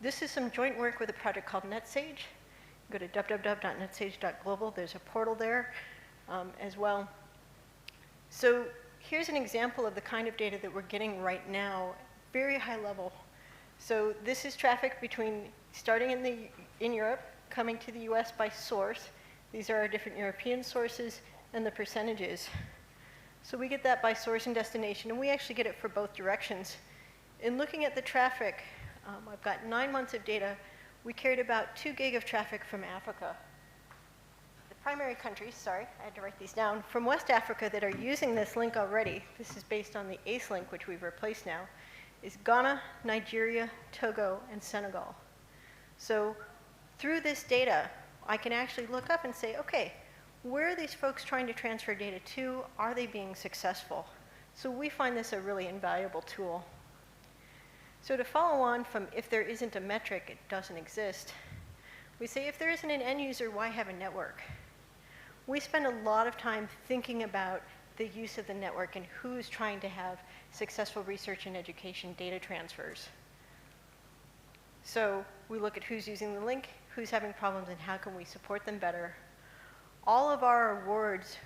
This is some joint work with a project called NetSage. Go to www.netsage.global. There's a portal there as well. So here's an example of the kind of data that we're getting right now, very high level. So this is traffic between starting in Europe, coming to the US by source. These are our different European sources and the percentages. So we get that by source and destination, and we actually get it for both directions. In looking at the traffic, I've got 9 months of data. We carried about 2 gig of traffic from Africa. The primary countries, sorry, I had to write these down, from West Africa that are using this link already, this is based on the ACE link, which we've replaced now, is Ghana, Nigeria, Togo, and Senegal. So through this data, I can actually look up and say, okay, where are these folks trying to transfer data to? Are they being successful? So we find this a really invaluable tool. So to follow on from if there isn't a metric, it doesn't exist, we say if there isn't an end user, why have a network? We spend a lot of time thinking about the use of the network and who's trying to have successful research and education data transfers. So we look at who's using the link, who's having problems, and how can we support them better. All of our awards,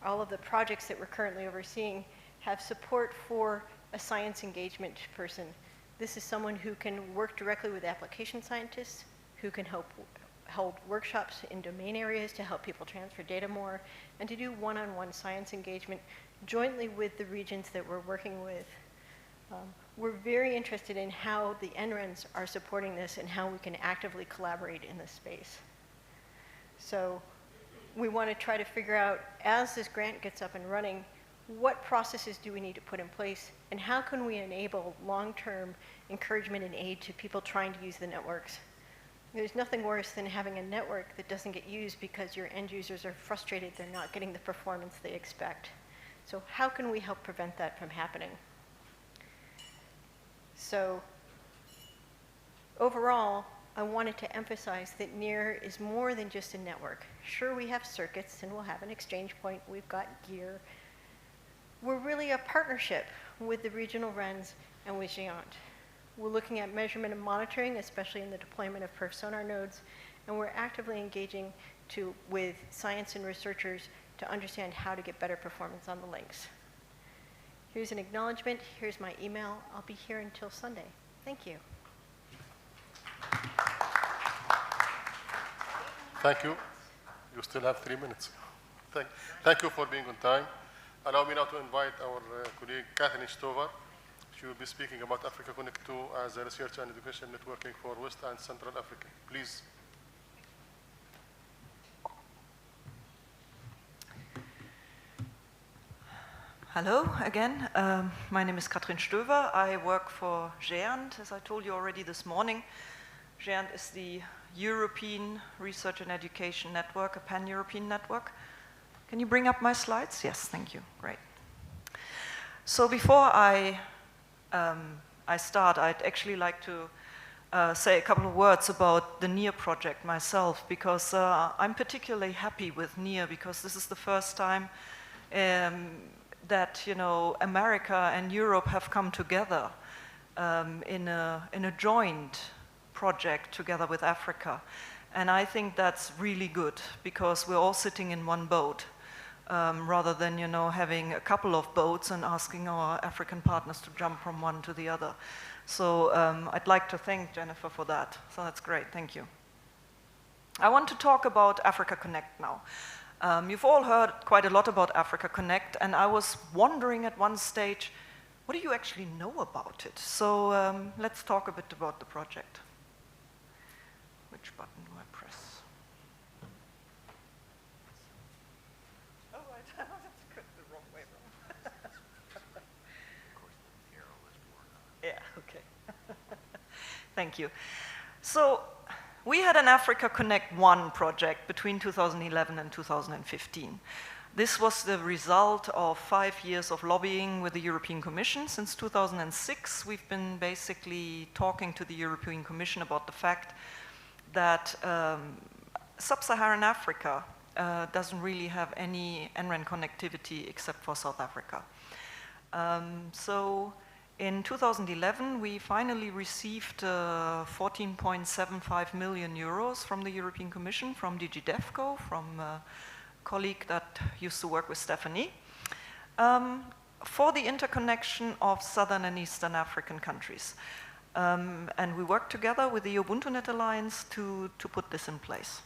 all of the projects that we're currently overseeing have support for a science engagement person. This is someone who can work directly with application scientists, who can hold workshops in domain areas to help people transfer data more, and to do one-on-one science engagement jointly with the regions that we're working with. We're very interested in how the NRENs are supporting this and how we can actively collaborate in this space. So we want to try to figure out, as this grant gets up and running, what processes do we need to put in place, and how can we enable long-term encouragement and aid to people trying to use the networks? There's nothing worse than having a network that doesn't get used because your end users are frustrated they're not getting the performance they expect. So how can we help prevent that from happening? So overall, I wanted to emphasize that NEAAR is more than just a network. Sure, we have circuits and we'll have an exchange point, we've got gear. We're really a partnership with the regional RENs and with GARNET. We're looking at measurement and monitoring, especially in the deployment of perf-sonar nodes, and we're actively engaging with science and researchers to understand how to get better performance on the links. Here's an acknowledgement. Here's my email. I'll be here until Sunday. Thank you. Thank you. You still have 3 minutes. Thank you for being on time. Allow me now to invite our colleague Cathrin Stöver. She will be speaking about Africa Connect 2 as a research and education networking for West and Central Africa. Please. Hello again. My name is Cathrin Stöver. I work for GARNET, as I told you already this morning. GARNET is the European Research and Education Network, a pan-European network. Can you bring up my slides? Yes, thank you. Great. So before I start, I'd actually like to say a couple of words about the NEAAR project myself, because I'm particularly happy with NEAAR, because this is the first time that, you know, America and Europe have come together in a joint project together with Africa. And I think that's really good, because we're all sitting in one boat, rather than, you know, having a couple of boats and asking our African partners to jump from one to the other. So I'd like to thank Jennifer for that. So that's great, thank you. I want to talk about Africa Connect now. You've all heard quite a lot about Africa Connect, and I was wondering at one stage, what do you actually know about it? So let's talk a bit about the project. Which button do I press? Oh, right, that's good, the wrong way around. Of course, the arrow is more. Yeah, okay. Thank you. So we had an Africa Connect 1 project between 2011 and 2015. This was the result of 5 years of lobbying with the European Commission. Since 2006, we've been basically talking to the European Commission about the fact that sub-Saharan Africa doesn't really have any NREN connectivity except for South Africa. So in 2011, we finally received 14.75 million euros from the European Commission, from DG DEFCO, from a colleague that used to work with Stephanie, for the interconnection of Southern and Eastern African countries. And we worked together with the UbuntuNet Alliance to put this in place.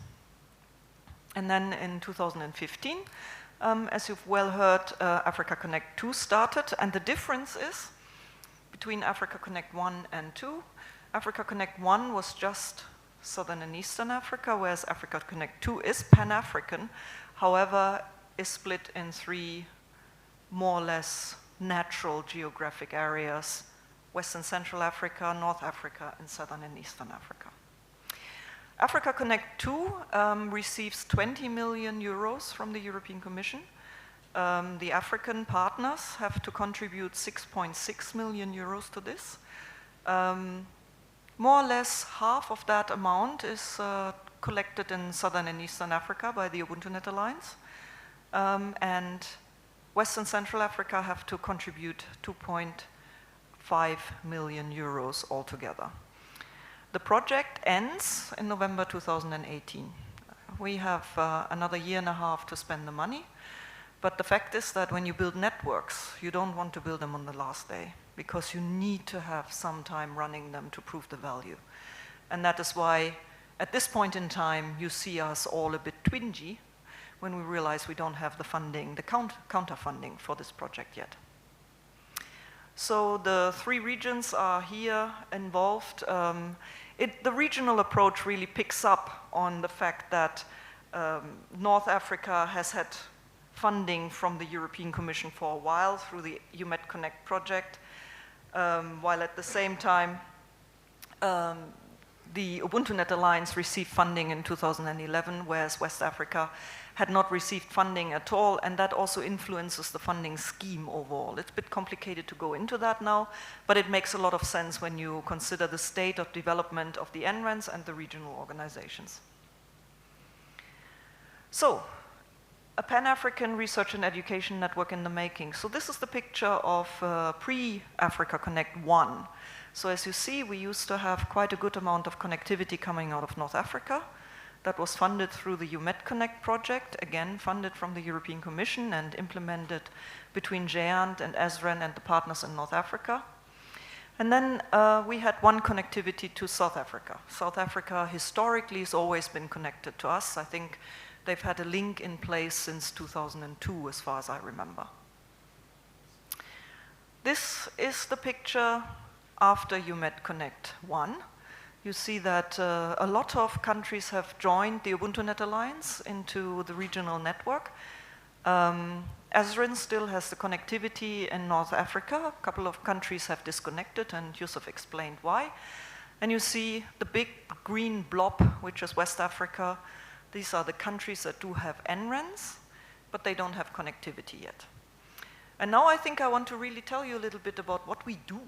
And then in 2015, as you've well heard, Africa Connect 2 started, and the difference is between Africa Connect 1 and 2. Africa Connect 1 was just Southern and Eastern Africa, whereas Africa Connect 2 is Pan-African, however, is split in 3 more or less natural geographic areas: Western Central Africa, North Africa, and Southern and Eastern Africa. Africa Connect 2 receives 20 million euros from the European Commission. The African partners have to contribute 6.6 million euros to this. More or less half of that amount is collected in Southern and Eastern Africa by the UbuntuNet Alliance. And Western Central Africa have to contribute 2.5 million euros altogether. The project ends in November 2018. We have another year and a half to spend the money. But the fact is that when you build networks, you don't want to build them on the last day, because you need to have some time running them to prove the value. And that is why, at this point in time, you see us all a bit twingy when we realize we don't have the funding, the counter funding for this project yet. So the 3 regions are here involved. The regional approach really picks up on the fact that North Africa has had funding from the European Commission for a while through the UMET Connect project, while at the same time the UbuntuNet Alliance received funding in 2011, whereas West Africa had not received funding at all, and that also influences the funding scheme overall. It's a bit complicated to go into that now, but it makes a lot of sense when you consider the state of development of the NRENs and the regional organizations. So, a Pan-African research and education network in the making. So this is the picture of pre-Africa Connect 1. So as you see, we used to have quite a good amount of connectivity coming out of North Africa. That was funded through the UMET Connect project, again funded from the European Commission and implemented between GARNET and ASREN and the partners in North Africa. And then we had one connectivity to South Africa. South Africa historically has always been connected to us. I think they've had a link in place since 2002, as far as I remember. This is the picture after UMET Connect 1. You see that a lot of countries have joined the UbuntuNet Alliance into the regional network. ASREN still has the connectivity in North Africa. A couple of countries have disconnected, and Yousef explained why. And you see the big green blob, which is West Africa. These are the countries that do have NRENs, but they don't have connectivity yet. And now I think I want to really tell you a little bit about what we do.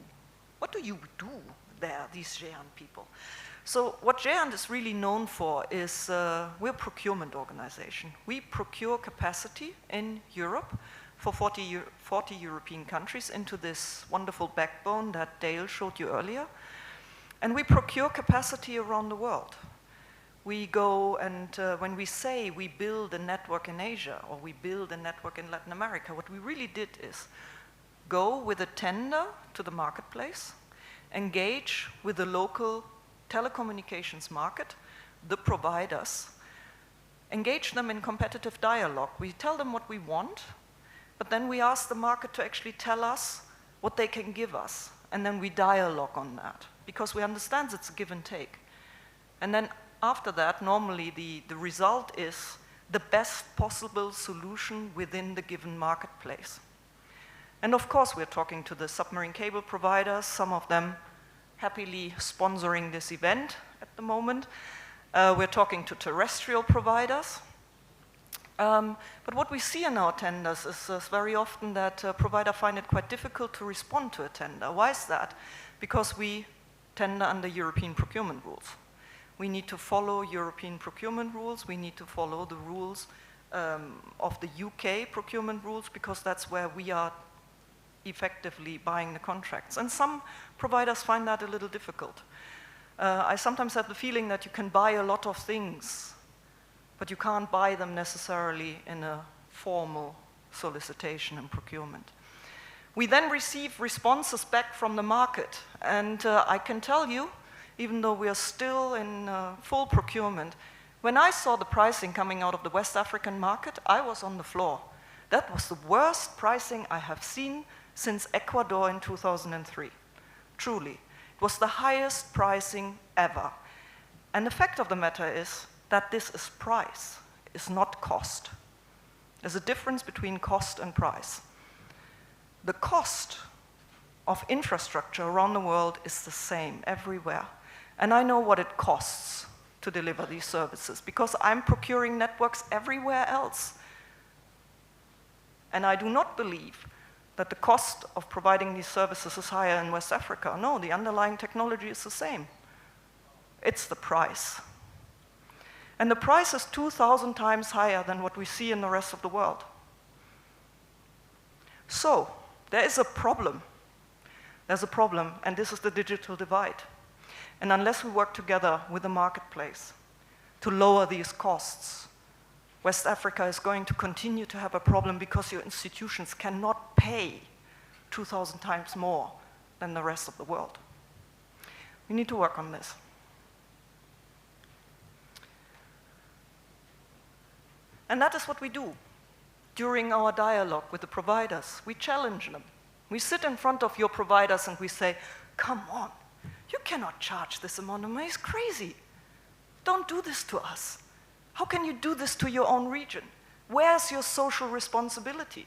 What do you do there, these GARNET people? So what GARNET is really known for is we're a procurement organization. We procure capacity in Europe for 40 European countries into this wonderful backbone that Dale showed you earlier. And we procure capacity around the world. We go and when we say we build a network in Asia or we build a network in Latin America, what we really did is go with a tender to the marketplace, engage with the local telecommunications market, the providers, engage them in competitive dialogue. We tell them what we want, but then we ask the market to actually tell us what they can give us, and then we dialogue on that, because we understand it's a give and take. And then after that, normally the result is the best possible solution within the given marketplace. And of course, we're talking to the submarine cable providers, some of them happily sponsoring this event at the moment. We're talking to terrestrial providers. But what we see in our tenders is very often that providers find it quite difficult to respond to a tender. Why is that? Because we tender under European procurement rules. We need to follow European procurement rules. We need to follow the rules of the UK procurement rules, because that's where we are effectively buying the contracts. And some providers find that a little difficult. I sometimes have the feeling that you can buy a lot of things, but you can't buy them necessarily in a formal solicitation and procurement. We then receive responses back from the market, and I can tell you, even though we are still in full procurement, when I saw the pricing coming out of the West African market, I was on the floor. That was the worst pricing I have seen since Ecuador in 2003. Truly. It was the highest pricing ever. And the fact of the matter is that this is price, it's not cost. There's a difference between cost and price. The cost of infrastructure around the world is the same everywhere. And I know what it costs to deliver these services, because I'm procuring networks everywhere else. And I do not believe that the cost of providing these services is higher in West Africa. No, the underlying technology is the same. It's the price. And the price is 2,000 times higher than what we see in the rest of the world. So, there is a problem. There's a problem, and this is the digital divide. And unless we work together with the marketplace to lower these costs, West Africa is going to continue to have a problem, because your institutions cannot pay 2,000 times more than the rest of the world. We need to work on this. And that is what we do during our dialogue with the providers. We challenge them. We sit in front of your providers and we say, come on, you cannot charge this amount of money, it's crazy. Don't do this to us. How can you do this to your own region? Where's your social responsibility?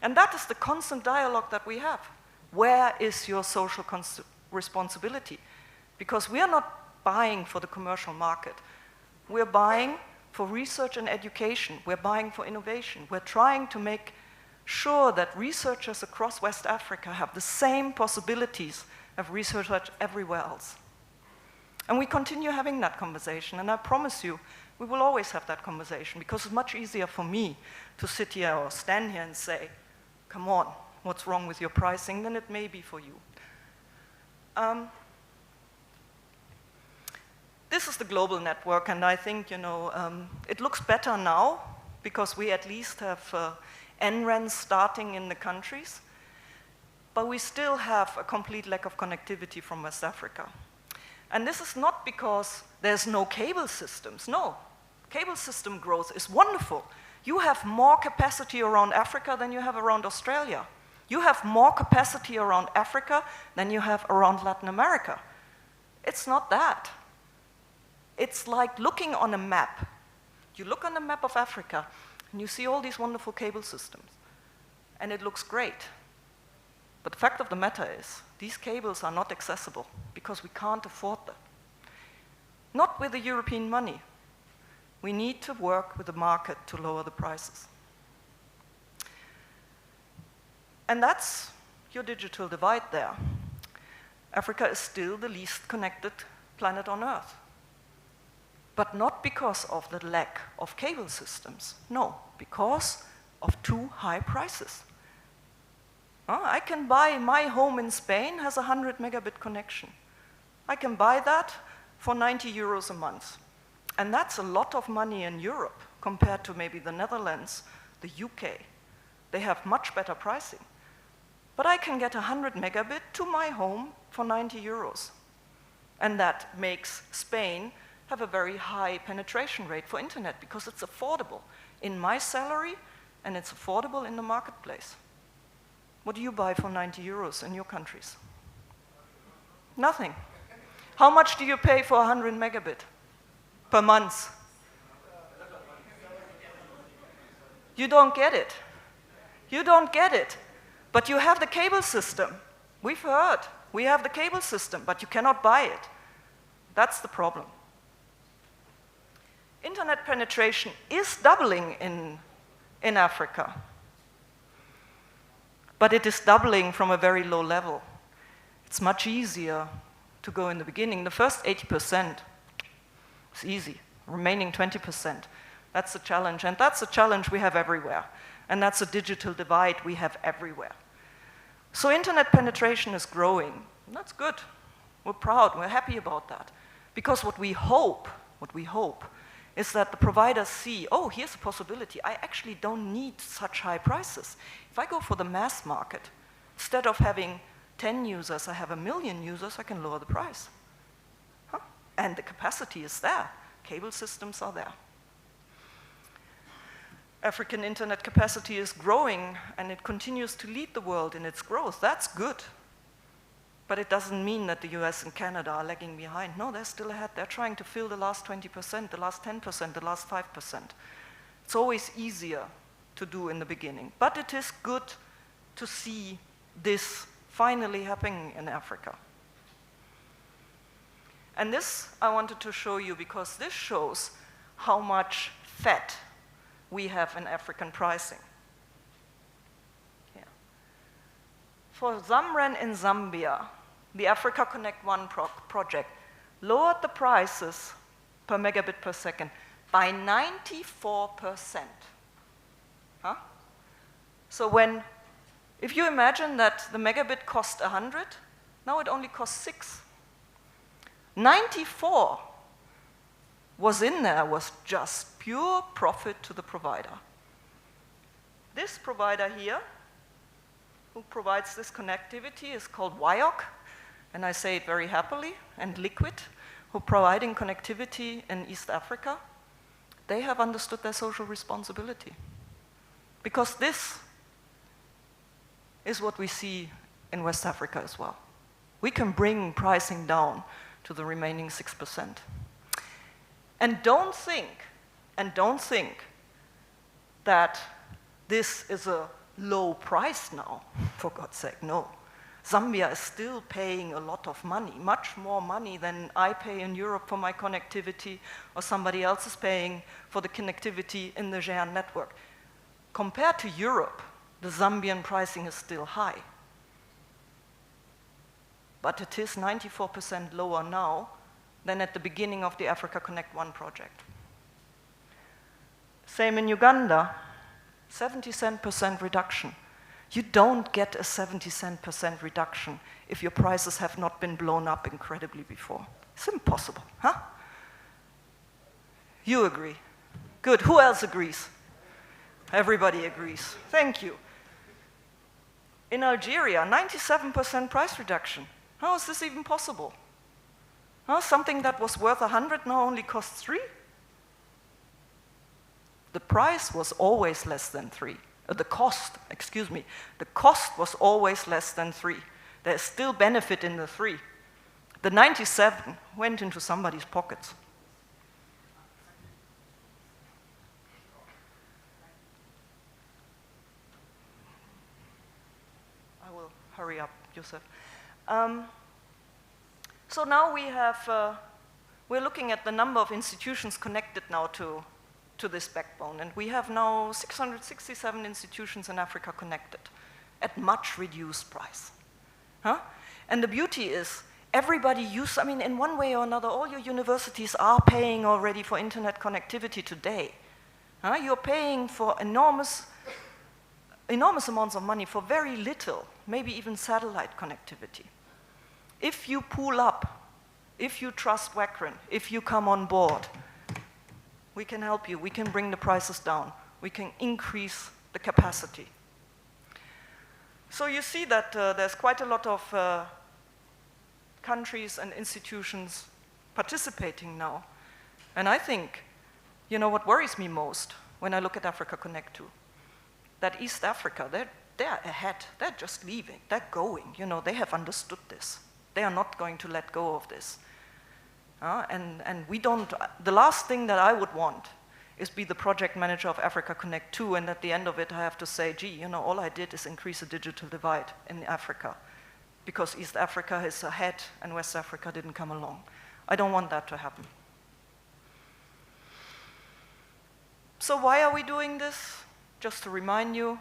And that is the constant dialogue that we have. Where is your social responsibility? Because we are not buying for the commercial market. We're buying for research and education. We're buying for innovation. We're trying to make sure that researchers across West Africa have the same possibilities of research everywhere else. And we continue having that conversation, and I promise you, we will always have that conversation, because it's much easier for me to sit here or stand here and say, come on, what's wrong with your pricing, than it may be for you. This is the global network, and I think, it looks better now, because we at least have NRENs starting in the countries, but we still have a complete lack of connectivity from West Africa. And this is not because there's no cable systems. No, cable system growth is wonderful. You have more capacity around Africa than you have around Australia. You have more capacity around Africa than you have around Latin America. It's not that. It's like looking on a map. You look on the map of Africa, and you see all these wonderful cable systems, and it looks great. But the fact of the matter is, these cables are not accessible, because we can't afford them. Not with the European money. We need to work with the market to lower the prices. And that's your digital divide there. Africa is still the least connected planet on Earth. But not because of the lack of cable systems. No, because of too high prices. I can buy, my home in Spain has a 100 megabit connection. I can buy that for 90 euros a month. And that's a lot of money in Europe compared to maybe the Netherlands, the UK. They have much better pricing. But I can get 100 megabit to my home for 90 euros. And that makes Spain have a very high penetration rate for internet because it's affordable in my salary and it's affordable in the marketplace. What do you buy for 90 euros in your countries? Nothing. How much do you pay for 100 megabit per month? You don't get it. You don't get it. But you have the cable system. We've heard. We have the cable system, but you cannot buy it. That's the problem. Internet penetration is doubling in Africa. But it is doubling from a very low level. It's much easier to go in the beginning. The first 80% is easy. Remaining 20%, that's the challenge. And that's a challenge we have everywhere. And that's a digital divide we have everywhere. So internet penetration is growing. And that's good. We're proud. We're happy about that. Because what we hope is that the providers see, oh, here's a possibility. I actually don't need such high prices. If I go for the mass market, instead of having 10 users, I have 1 million users, I can lower the price. And the capacity is there. Cable systems are there. African internet capacity is growing, and it continues to lead the world in its growth. That's good. But it doesn't mean that the US and Canada are lagging behind. No, they're still ahead. They're trying to fill the last 20%, the last 10%, the last 5%. It's always easier to do in the beginning. But it is good to see this finally happening in Africa. And this I wanted to show you because this shows how much fat we have in African pricing. Yeah. For ASREN in Zambia, the Africa Connect 1 project lowered the prices per megabit per second by 94%. Huh? So if you imagine that the megabit cost 100, now it only costs 6. 94 was in there, was just pure profit to the provider. This provider here, who provides this connectivity, is called WACREN, and I say it very happily, and Liquid, who are providing connectivity in East Africa. They have understood their social responsibility. Because this is what we see in West Africa as well. We can bring pricing down to the remaining 6%. And don't think that this is a low price now, for God's sake, no. Zambia is still paying a lot of money, much more money than I pay in Europe for my connectivity, or somebody else is paying for the connectivity in the GARNET network. Compared to Europe, the Zambian pricing is still high. But it is 94% lower now than at the beginning of the Africa Connect 1 project. Same in Uganda, 70% reduction. You don't get a 70% reduction if your prices have not been blown up incredibly before. It's impossible, huh? You agree. Good, who else agrees? Everybody agrees, thank you. In Algeria, 97% price reduction. How is this even possible? Something that was worth 100 now only costs 3? The price was always less than 3. The cost was always less than 3. There's still benefit in the 3. The 97 went into somebody's pockets. I will hurry up, Yousef. So now we're looking at the number of institutions connected now to this backbone. And we have now 667 institutions in Africa connected at much reduced price. And the beauty is everybody in one way or another, all your universities are paying already for internet connectivity today. You're paying for enormous enormous amounts of money for very little, maybe even satellite connectivity. If you pool up, if you trust WACREN, if you come on board, we can help you. We can bring the prices down. We can increase the capacity. So you see that there's quite a lot of countries and institutions participating now. And I think, you know, what worries me most when I look at Africa Connect 2, that East Africa, they're ahead. They're just leaving. They're going. You know, they have understood this. They are not going to let go of this. And we don't, the last thing that I would want is be the project manager of Africa Connect 2, and at the end of it I have to say, gee, you know, all I did is increase the digital divide in Africa because East Africa is ahead and West Africa didn't come along. I don't want that to happen. So why are we doing this? Just to remind you,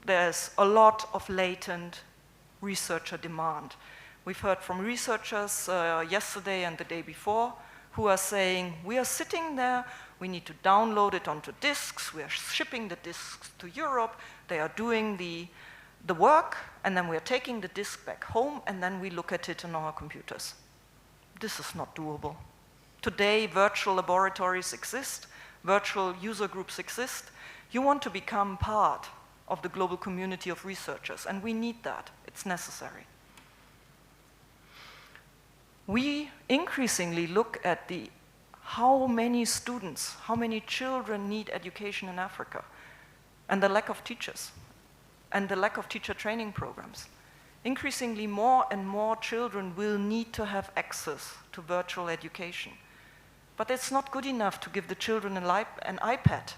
there's a lot of latent researcher demand. We've heard from researchers yesterday and the day before who are saying, we are sitting there, we need to download it onto disks, we are shipping the disks to Europe, they are doing the work, and then we are taking the disk back home, and then we look at it on our computers. This is not doable. Today, virtual laboratories exist, virtual user groups exist. You want to become part of the global community of researchers, and we need that. It's necessary. We increasingly look at how many students, how many children need education in Africa, and the lack of teachers, and the lack of teacher training programs. Increasingly more and more children will need to have access to virtual education. But it's not good enough to give the children an iPad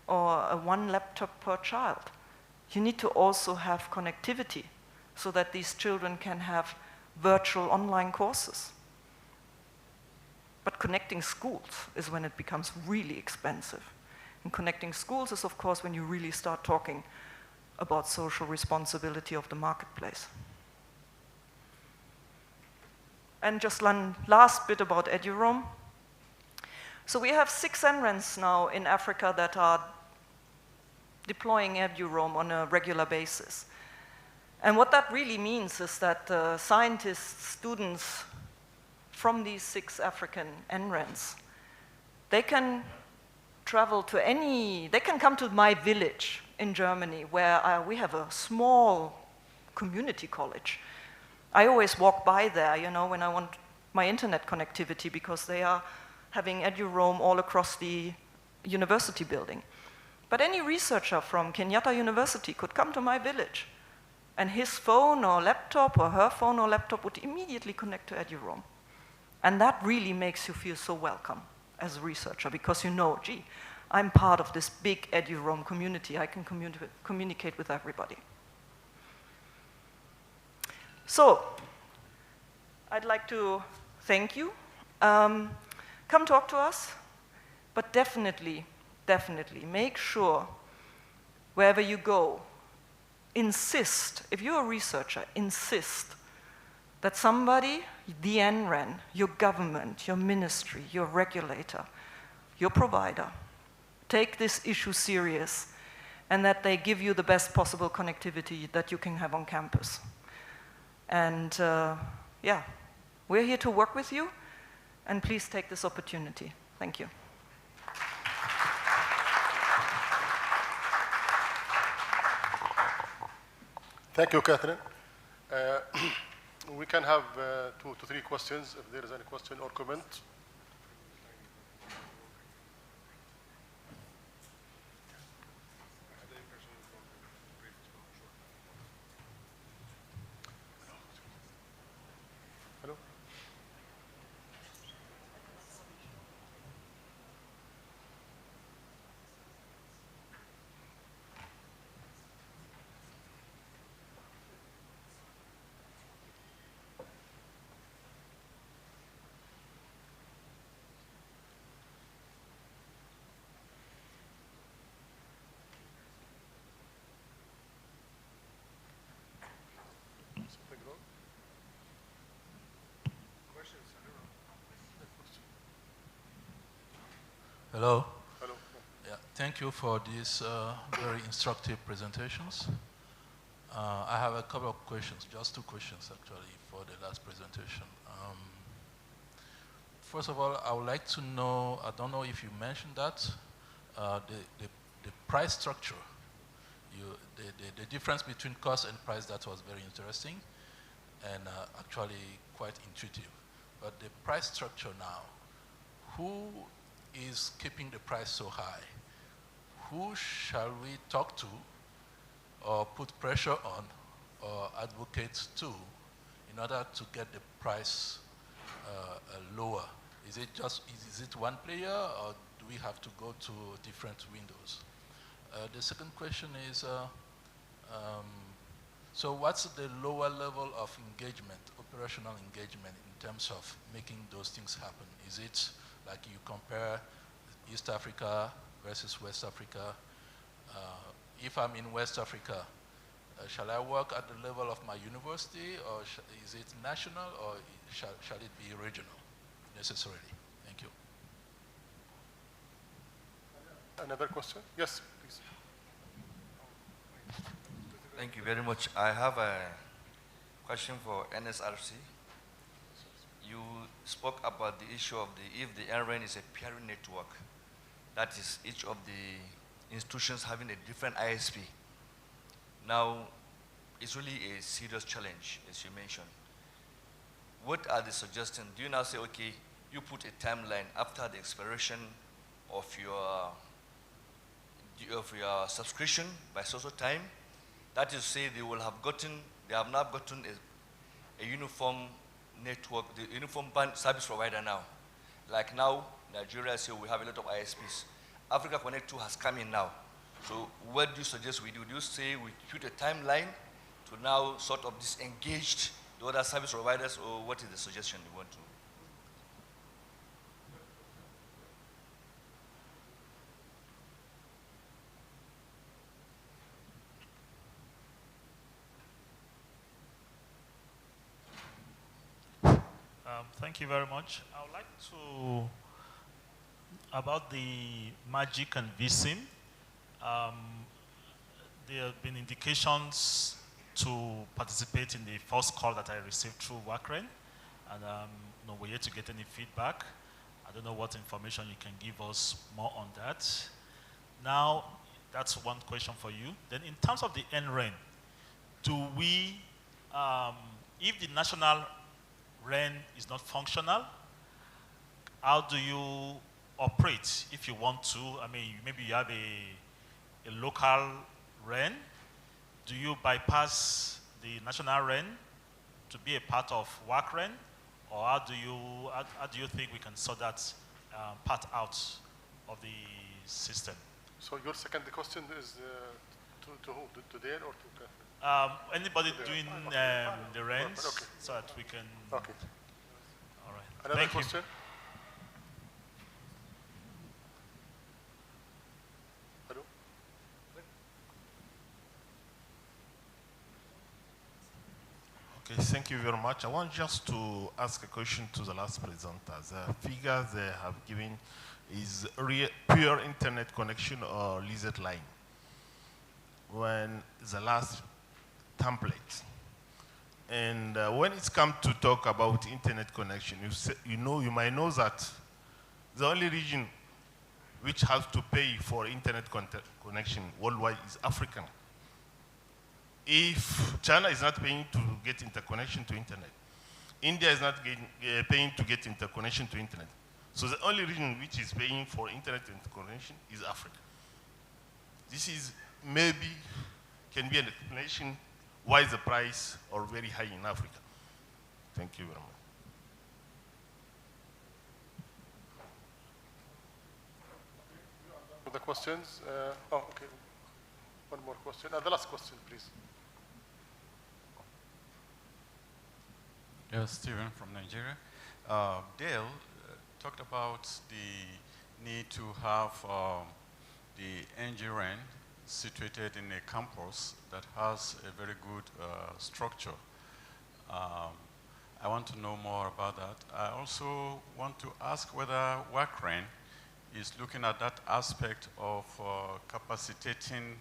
or one laptop per child. You need to also have connectivity so that these children can have virtual online courses. But connecting schools is when it becomes really expensive. And connecting schools is, of course, when you really start talking about social responsibility of the marketplace. And just one last bit about EduRoam. So we have 6 NRENs now in Africa that are deploying EduRoam on a regular basis. And what that really means is that scientists, students from these 6 African NRENs, they can travel to they can come to my village in Germany where we have a small community college. I always walk by there, you know, when I want my internet connectivity because they are having EduRoam all across the university building. But any researcher from Kenyatta University could come to my village and his phone or laptop or her phone or laptop would immediately connect to EduRoam. And that really makes you feel so welcome as a researcher because you know, gee, I'm part of this big EduRoam community. I can communicate with everybody. So, I'd like to thank you. Come talk to us, but definitely make sure wherever you go, insist, if you're a researcher, insist that somebody, the NREN, your government, your ministry, your regulator, your provider, take this issue serious and that they give you the best possible connectivity that you can have on campus. And yeah, we're here to work with you, and please take this opportunity. Thank you. Thank you, Cathrin. We can have 2 to 3 questions if there is any question or comment. Hello? Hello. Hello. Yeah, thank you for these very instructive presentations. I have a couple of questions, just 2 questions actually for the last presentation. First of all, I would like to know, I don't know if you mentioned that, the price structure, the difference between cost and price, that was very interesting and actually quite intuitive. But the price structure now, who is keeping the price so high? Who shall we talk to or put pressure on or advocate to in order to get the price lower? Is it one player, or do we have to go to different windows? The second question is, so what's the lower level of engagement, operational engagement, in terms of making those things happen? Is it like you compare East Africa versus West Africa? If I'm in West Africa, shall I work at the level of my university, or is it national, or shall it be regional necessarily? Thank you. Another question? Yes, please. Thank you very much. I have a question for NSRC. You spoke about the issue of if the NREN is a peer network, that is each of the institutions having a different ISP. Now, it's really a serious challenge, as you mentioned. What are the suggestions? Do you now say, okay, you put a timeline after the expiration of your subscription by social time? That is, say they have now gotten a uniform network, the uniform band service provider now. Like now, Nigeria, so we have a lot of ISPs. Africa Connect 2 has come in now. So what do you suggest we do? Do you say we put a timeline to now sort of disengage the other service providers, or what is the suggestion you want to? Thank you very much. I would like to, about the MAGIC and VSIM, there have been indications to participate in the first call that I received through WACREN, and we're yet to get any feedback. I don't know what information you can give us more on that. Now, that's one question for you. Then in terms of the NREN, do we, if the national REN is not functional, how do you operate if you want to? I mean, maybe you have a local REN. Do you bypass the national REN to be a part of WACREN? Or how do you think we can sort that part out of the system? So your second question is to who? To Dale or to Cathrin? Anybody doing the RENs, okay, so that we can. Okay. All right. Another Thank question? You. Hello? Okay, thank you very much. I want just to ask a question to the last presenter. The figures they have given is pure internet connection or lizard line. When the last template. And when it's come to talk about internet connection, you might know that the only region which has to pay for internet connection worldwide is Africa. If China is not paying to get interconnection to internet, India is not paying to get interconnection to internet. So the only region which is paying for internet interconnection is Africa. This is maybe can be an explanation why the price are very high in Africa. Thank you very much. The questions? Okay. One more question. The last question, please. Yes, Stephen from Nigeria. Dale talked about the need to have the NREN situated in a campus that has a very good structure. I want to know more about that. I also want to ask whether WACREN is looking at that aspect of capacitating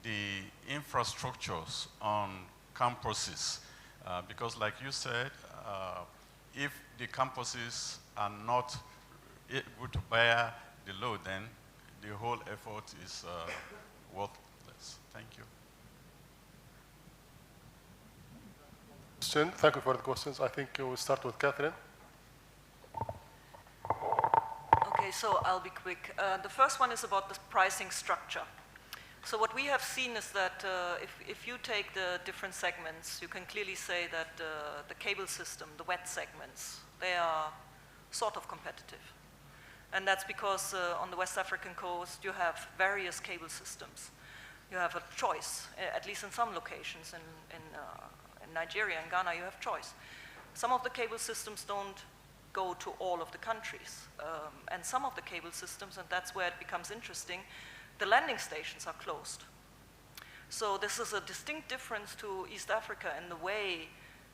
the infrastructures on campuses. Because like you said, if the campuses are not able to bear the load, then the whole effort is worthless. Thank you. Thank you for the questions. I think we'll start with Cathrin. Okay, so I'll be quick. The first one is about the pricing structure. So what we have seen is that if you take the different segments, you can clearly say that the cable system, the wet segments, they are sort of competitive. And that's because on the West African coast, you have various cable systems. You have a choice, at least in some locations. In Nigeria and Ghana, you have choice. Some of the cable systems don't go to all of the countries. And some of the cable systems, and that's where it becomes interesting, the landing stations are closed. So this is a distinct difference to East Africa in the way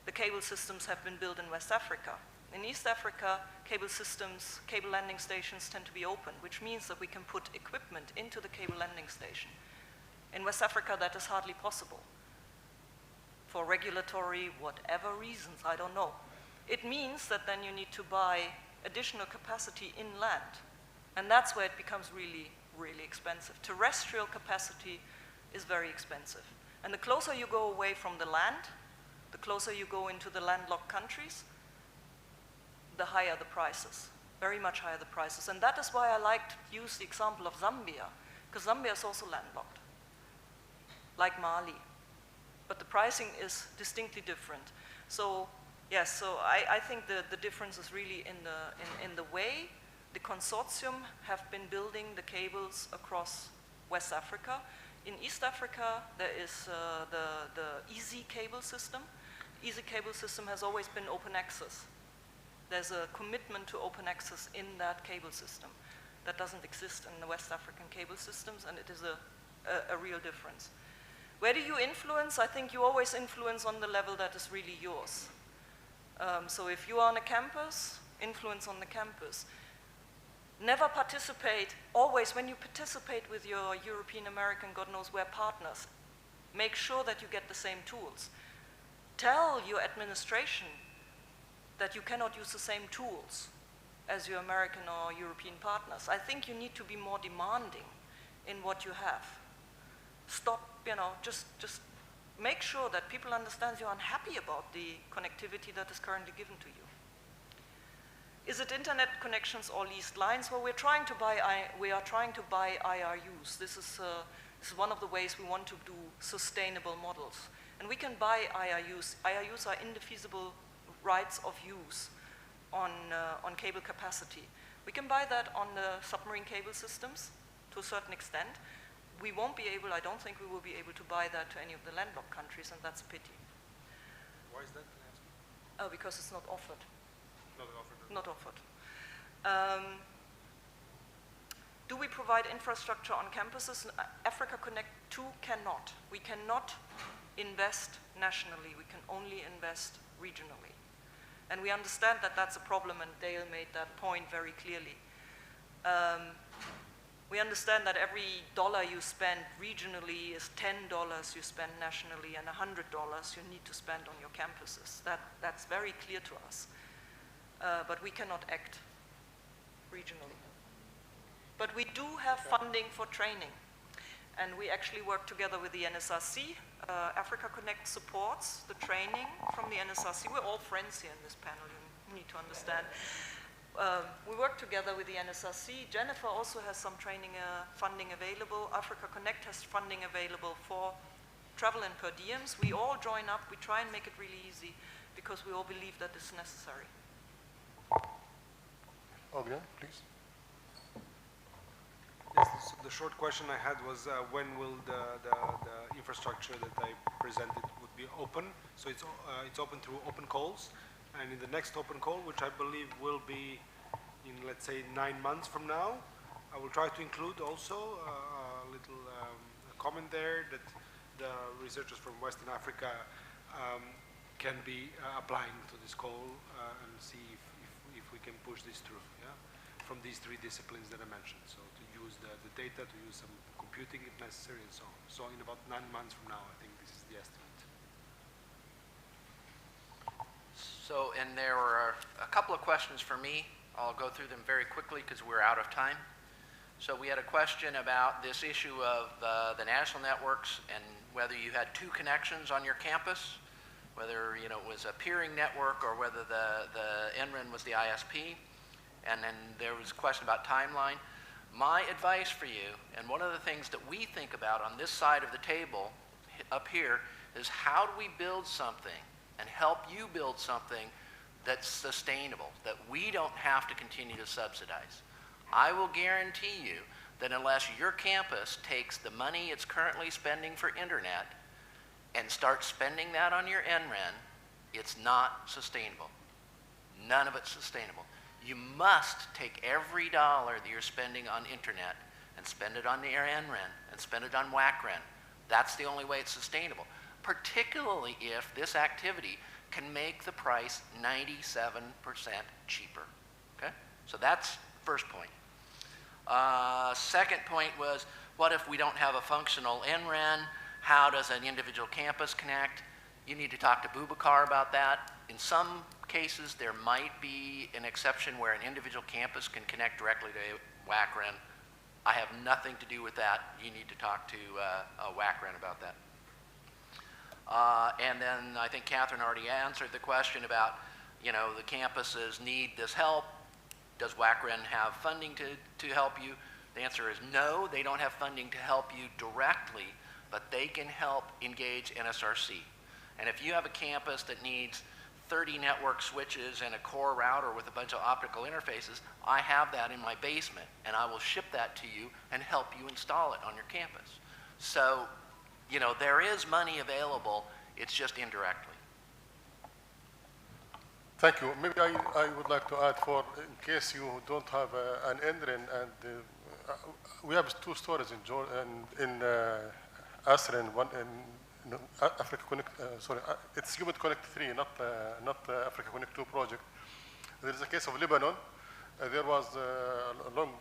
the cable systems have been built in West Africa. In East Africa, cable systems, cable landing stations tend to be open, which means that we can put equipment into the cable landing station. In West Africa, that is hardly possible. For regulatory, whatever reasons, I don't know. It means that then you need to buy additional capacity inland. And that's where it becomes really, really expensive. Terrestrial capacity is very expensive. And the closer you go away from the land, the closer you go into the landlocked countries, the higher the prices, very much higher the prices. And that is why I like to use the example of Zambia, because Zambia is also landlocked, like Mali. But the pricing is distinctly different. So yes, so I think the difference is really in the way the consortium have been building the cables across West Africa. In East Africa, there is the EASY cable system. EASY cable system has always been open access. There's a commitment to open access in that cable system. That doesn't exist in the West African cable systems, and it is a real difference. Where do you influence? I think you always influence on the level that is really yours. So if you are on a campus, influence on the campus. Never participate, always when you participate with your European American, God knows where partners, make sure that you get the same tools. Tell your administration that you cannot use the same tools as your American or European partners. I think you need to be more demanding in what you have. Stop, just make sure that people understand you're unhappy about the connectivity that is currently given to you. Is it internet connections or leased lines? Well, we are trying to buy IRUs. This is one of the ways we want to do sustainable models. And we can buy IRUs. IRUs are indefeasible rights of use on cable capacity. We can buy that on the submarine cable systems to a certain extent. We won't be able, I don't think we will be able to buy that to any of the landlocked countries, and that's a pity. Why is that? Oh, because it's not offered. Not offered. Do we provide infrastructure on campuses? Africa Connect 2 cannot. We cannot invest nationally. We can only invest regionally. And we understand that that's a problem, and Dale made that point very clearly. We understand that every dollar you spend regionally is $10 you spend nationally, and $100 you need to spend on your campuses. That's very clear to us. But we cannot act regionally. But we do have funding for training. And we actually work together with the NSRC. Africa Connect supports the training from the NSRC. We're all friends here in this panel, you need to understand. We work together with the NSRC. Jennifer also has some training funding available. Africa Connect has funding available for travel and per diems. We all join up. We try and make it really easy because we all believe that it's necessary. Ognjen, please. Yes, the short question I had was when will the infrastructure that I presented would be open? So it's open through open calls, and in the next open call, which I believe will be in, let's say, 9 months from now, I will try to include also a little comment there that the researchers from Western Africa can be applying to this call and see if we can push this through. Yeah? from these three disciplines that I mentioned. So to use the data, to use some computing if necessary, and so on. So in about 9 months from now, I think this is the estimate. So, and there were a couple of questions for me. I'll go through them very quickly because we're out of time. So we had a question about this issue of the national networks and whether you had 2 connections on your campus, whether it was a peering network or whether the NREN was the ISP. And then there was a question about timeline. My advice for you, and one of the things that we think about on this side of the table up here, is how do we build something and help you build something that's sustainable, that we don't have to continue to subsidize. I will guarantee you that unless your campus takes the money it's currently spending for internet and starts spending that on your NREN, it's not sustainable. None of it's sustainable. You must take every dollar that you're spending on internet and spend it on the NREN and spend it on WACREN. That's the only way it's sustainable, particularly if this activity can make the price 97% cheaper. Okay? So that's first point. Second point was, what if we don't have a functional NREN? How does an individual campus connect? You need to talk to Boubacar about that. In some cases, there might be an exception where an individual campus can connect directly to WACREN. I have nothing to do with that. You need to talk to WACREN about that. And then I think Cathrin already answered the question about, the campuses need this help. Does WACREN have funding to help you? The answer is no, they don't have funding to help you directly, but they can help engage NSRC. And if you have a campus that needs 30 network switches and a core router with a bunch of optical interfaces, I have that in my basement, and I will ship that to you and help you install it on your campus. So, there is money available, it's just indirectly. Thank you. Maybe I would like to add, in case you don't have an NREN, and we have 2 stories in ASREN, one in Africa Connect, it's Human Connect 3, not Africa Connect 2 project. There is a case of Lebanon. There was a long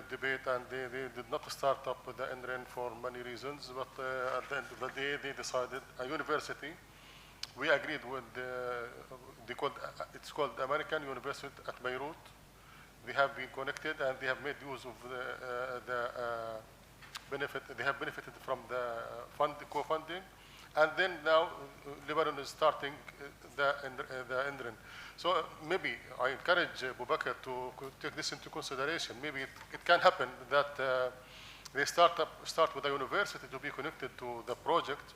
debate, and they did not start up with the NREN for many reasons, but at the end of the day, they decided, a university, we agreed with, it's called American University at Beirut. They have been connected, and they have made use of the benefit, they have benefited from the co-funding. And then now Lebanon is starting the NREN. So maybe I encourage Boubacar to take this into consideration. Maybe it can happen that they start with a university to be connected to the project,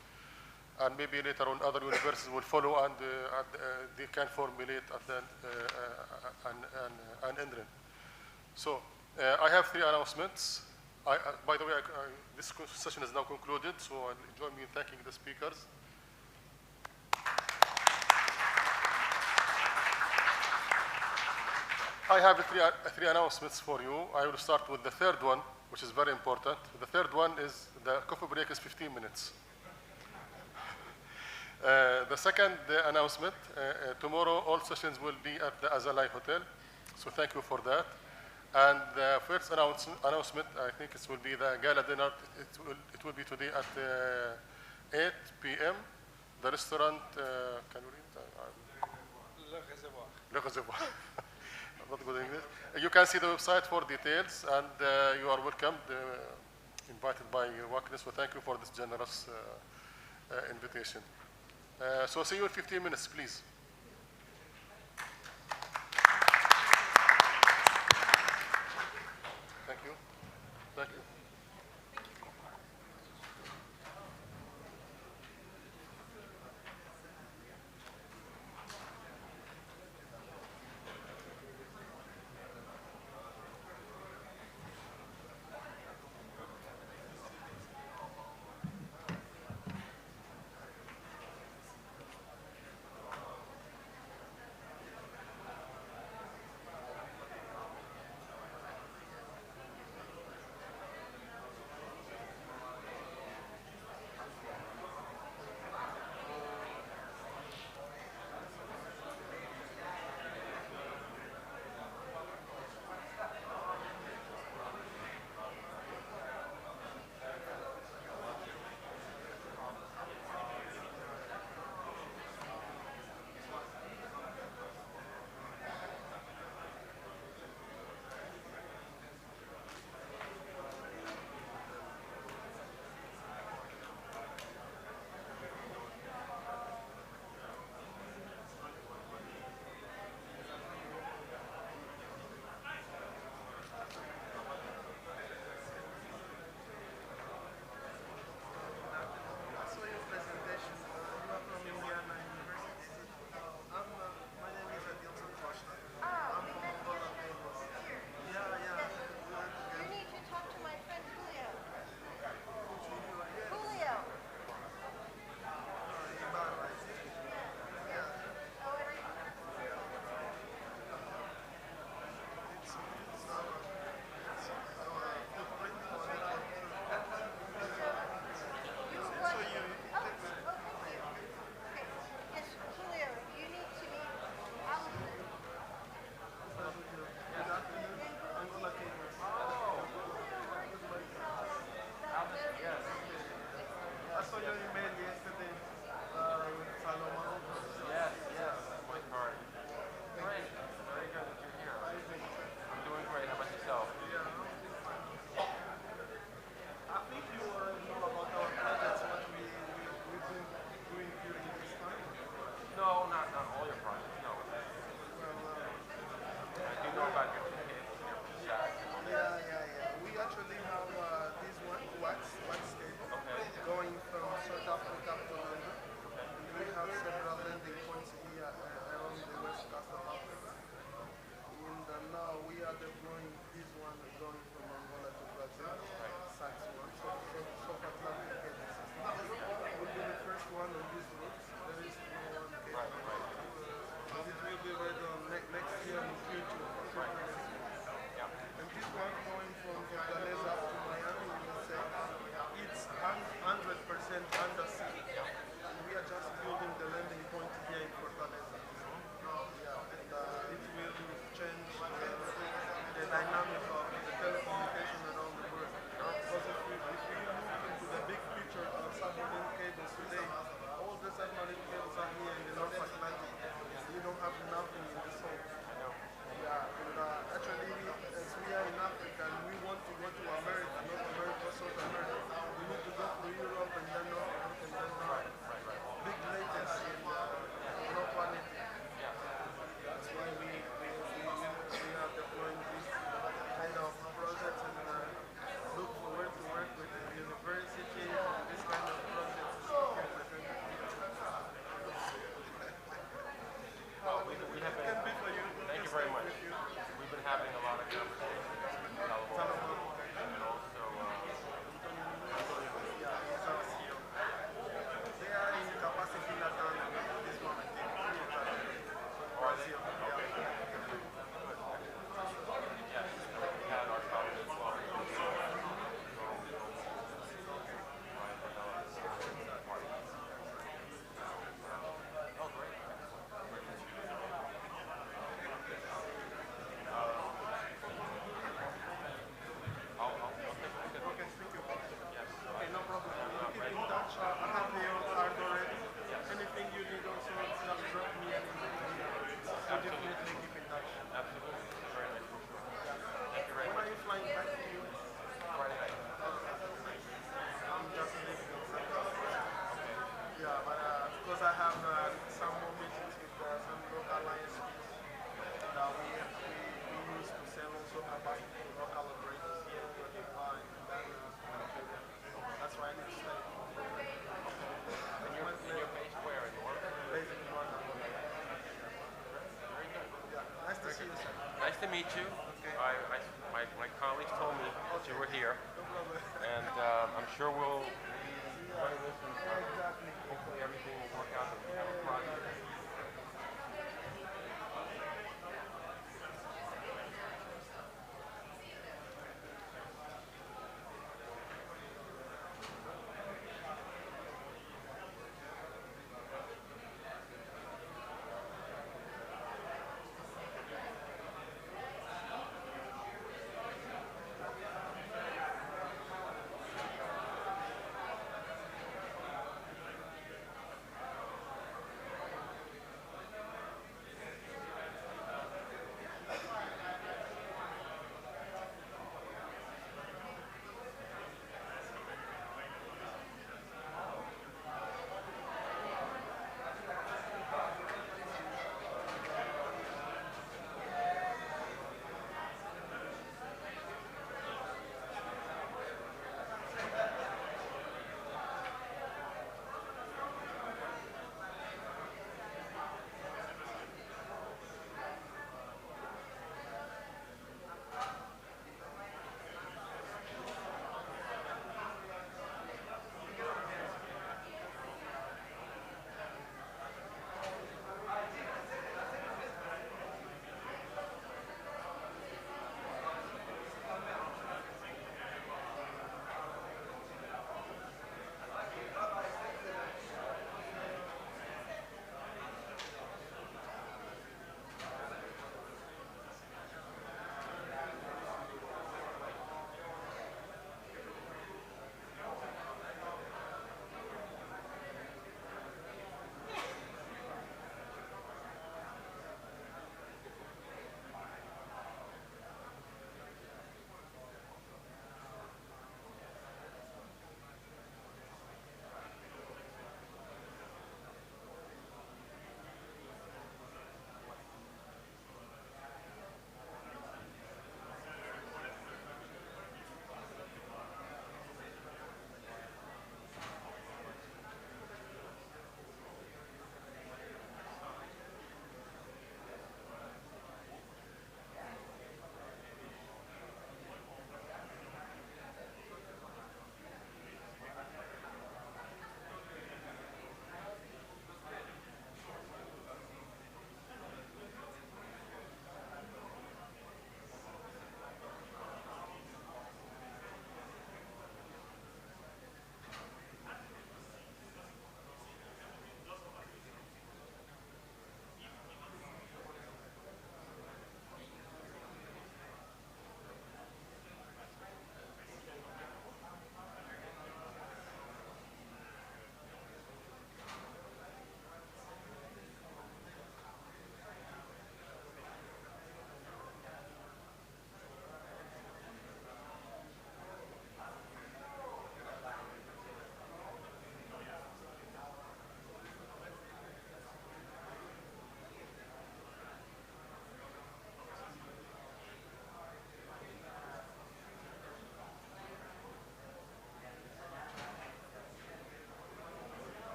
and maybe later on other universities will follow, and they can formulate an NREN. So I have 3 announcements. By the way, this session is now concluded, so join me in thanking the speakers. I have 3 announcements for you. I will start with the 3rd one, which is very important. The 3rd one is the coffee break is 15 minutes. The 2nd announcement, tomorrow all sessions will be at the Azalai Hotel, so thank you for that. And the first announcement, I think it will be the gala dinner. It will be today at 8 p.m. The restaurant, can you read it? Le Réservoir. Not good English. You can see the website for details, and you are welcome, invited by WACREN, so thank you for this generous invitation. So see you in 15 minutes, please. Thank you. Thank you. meet you. My colleagues told me that you were here, and I'm sure we'll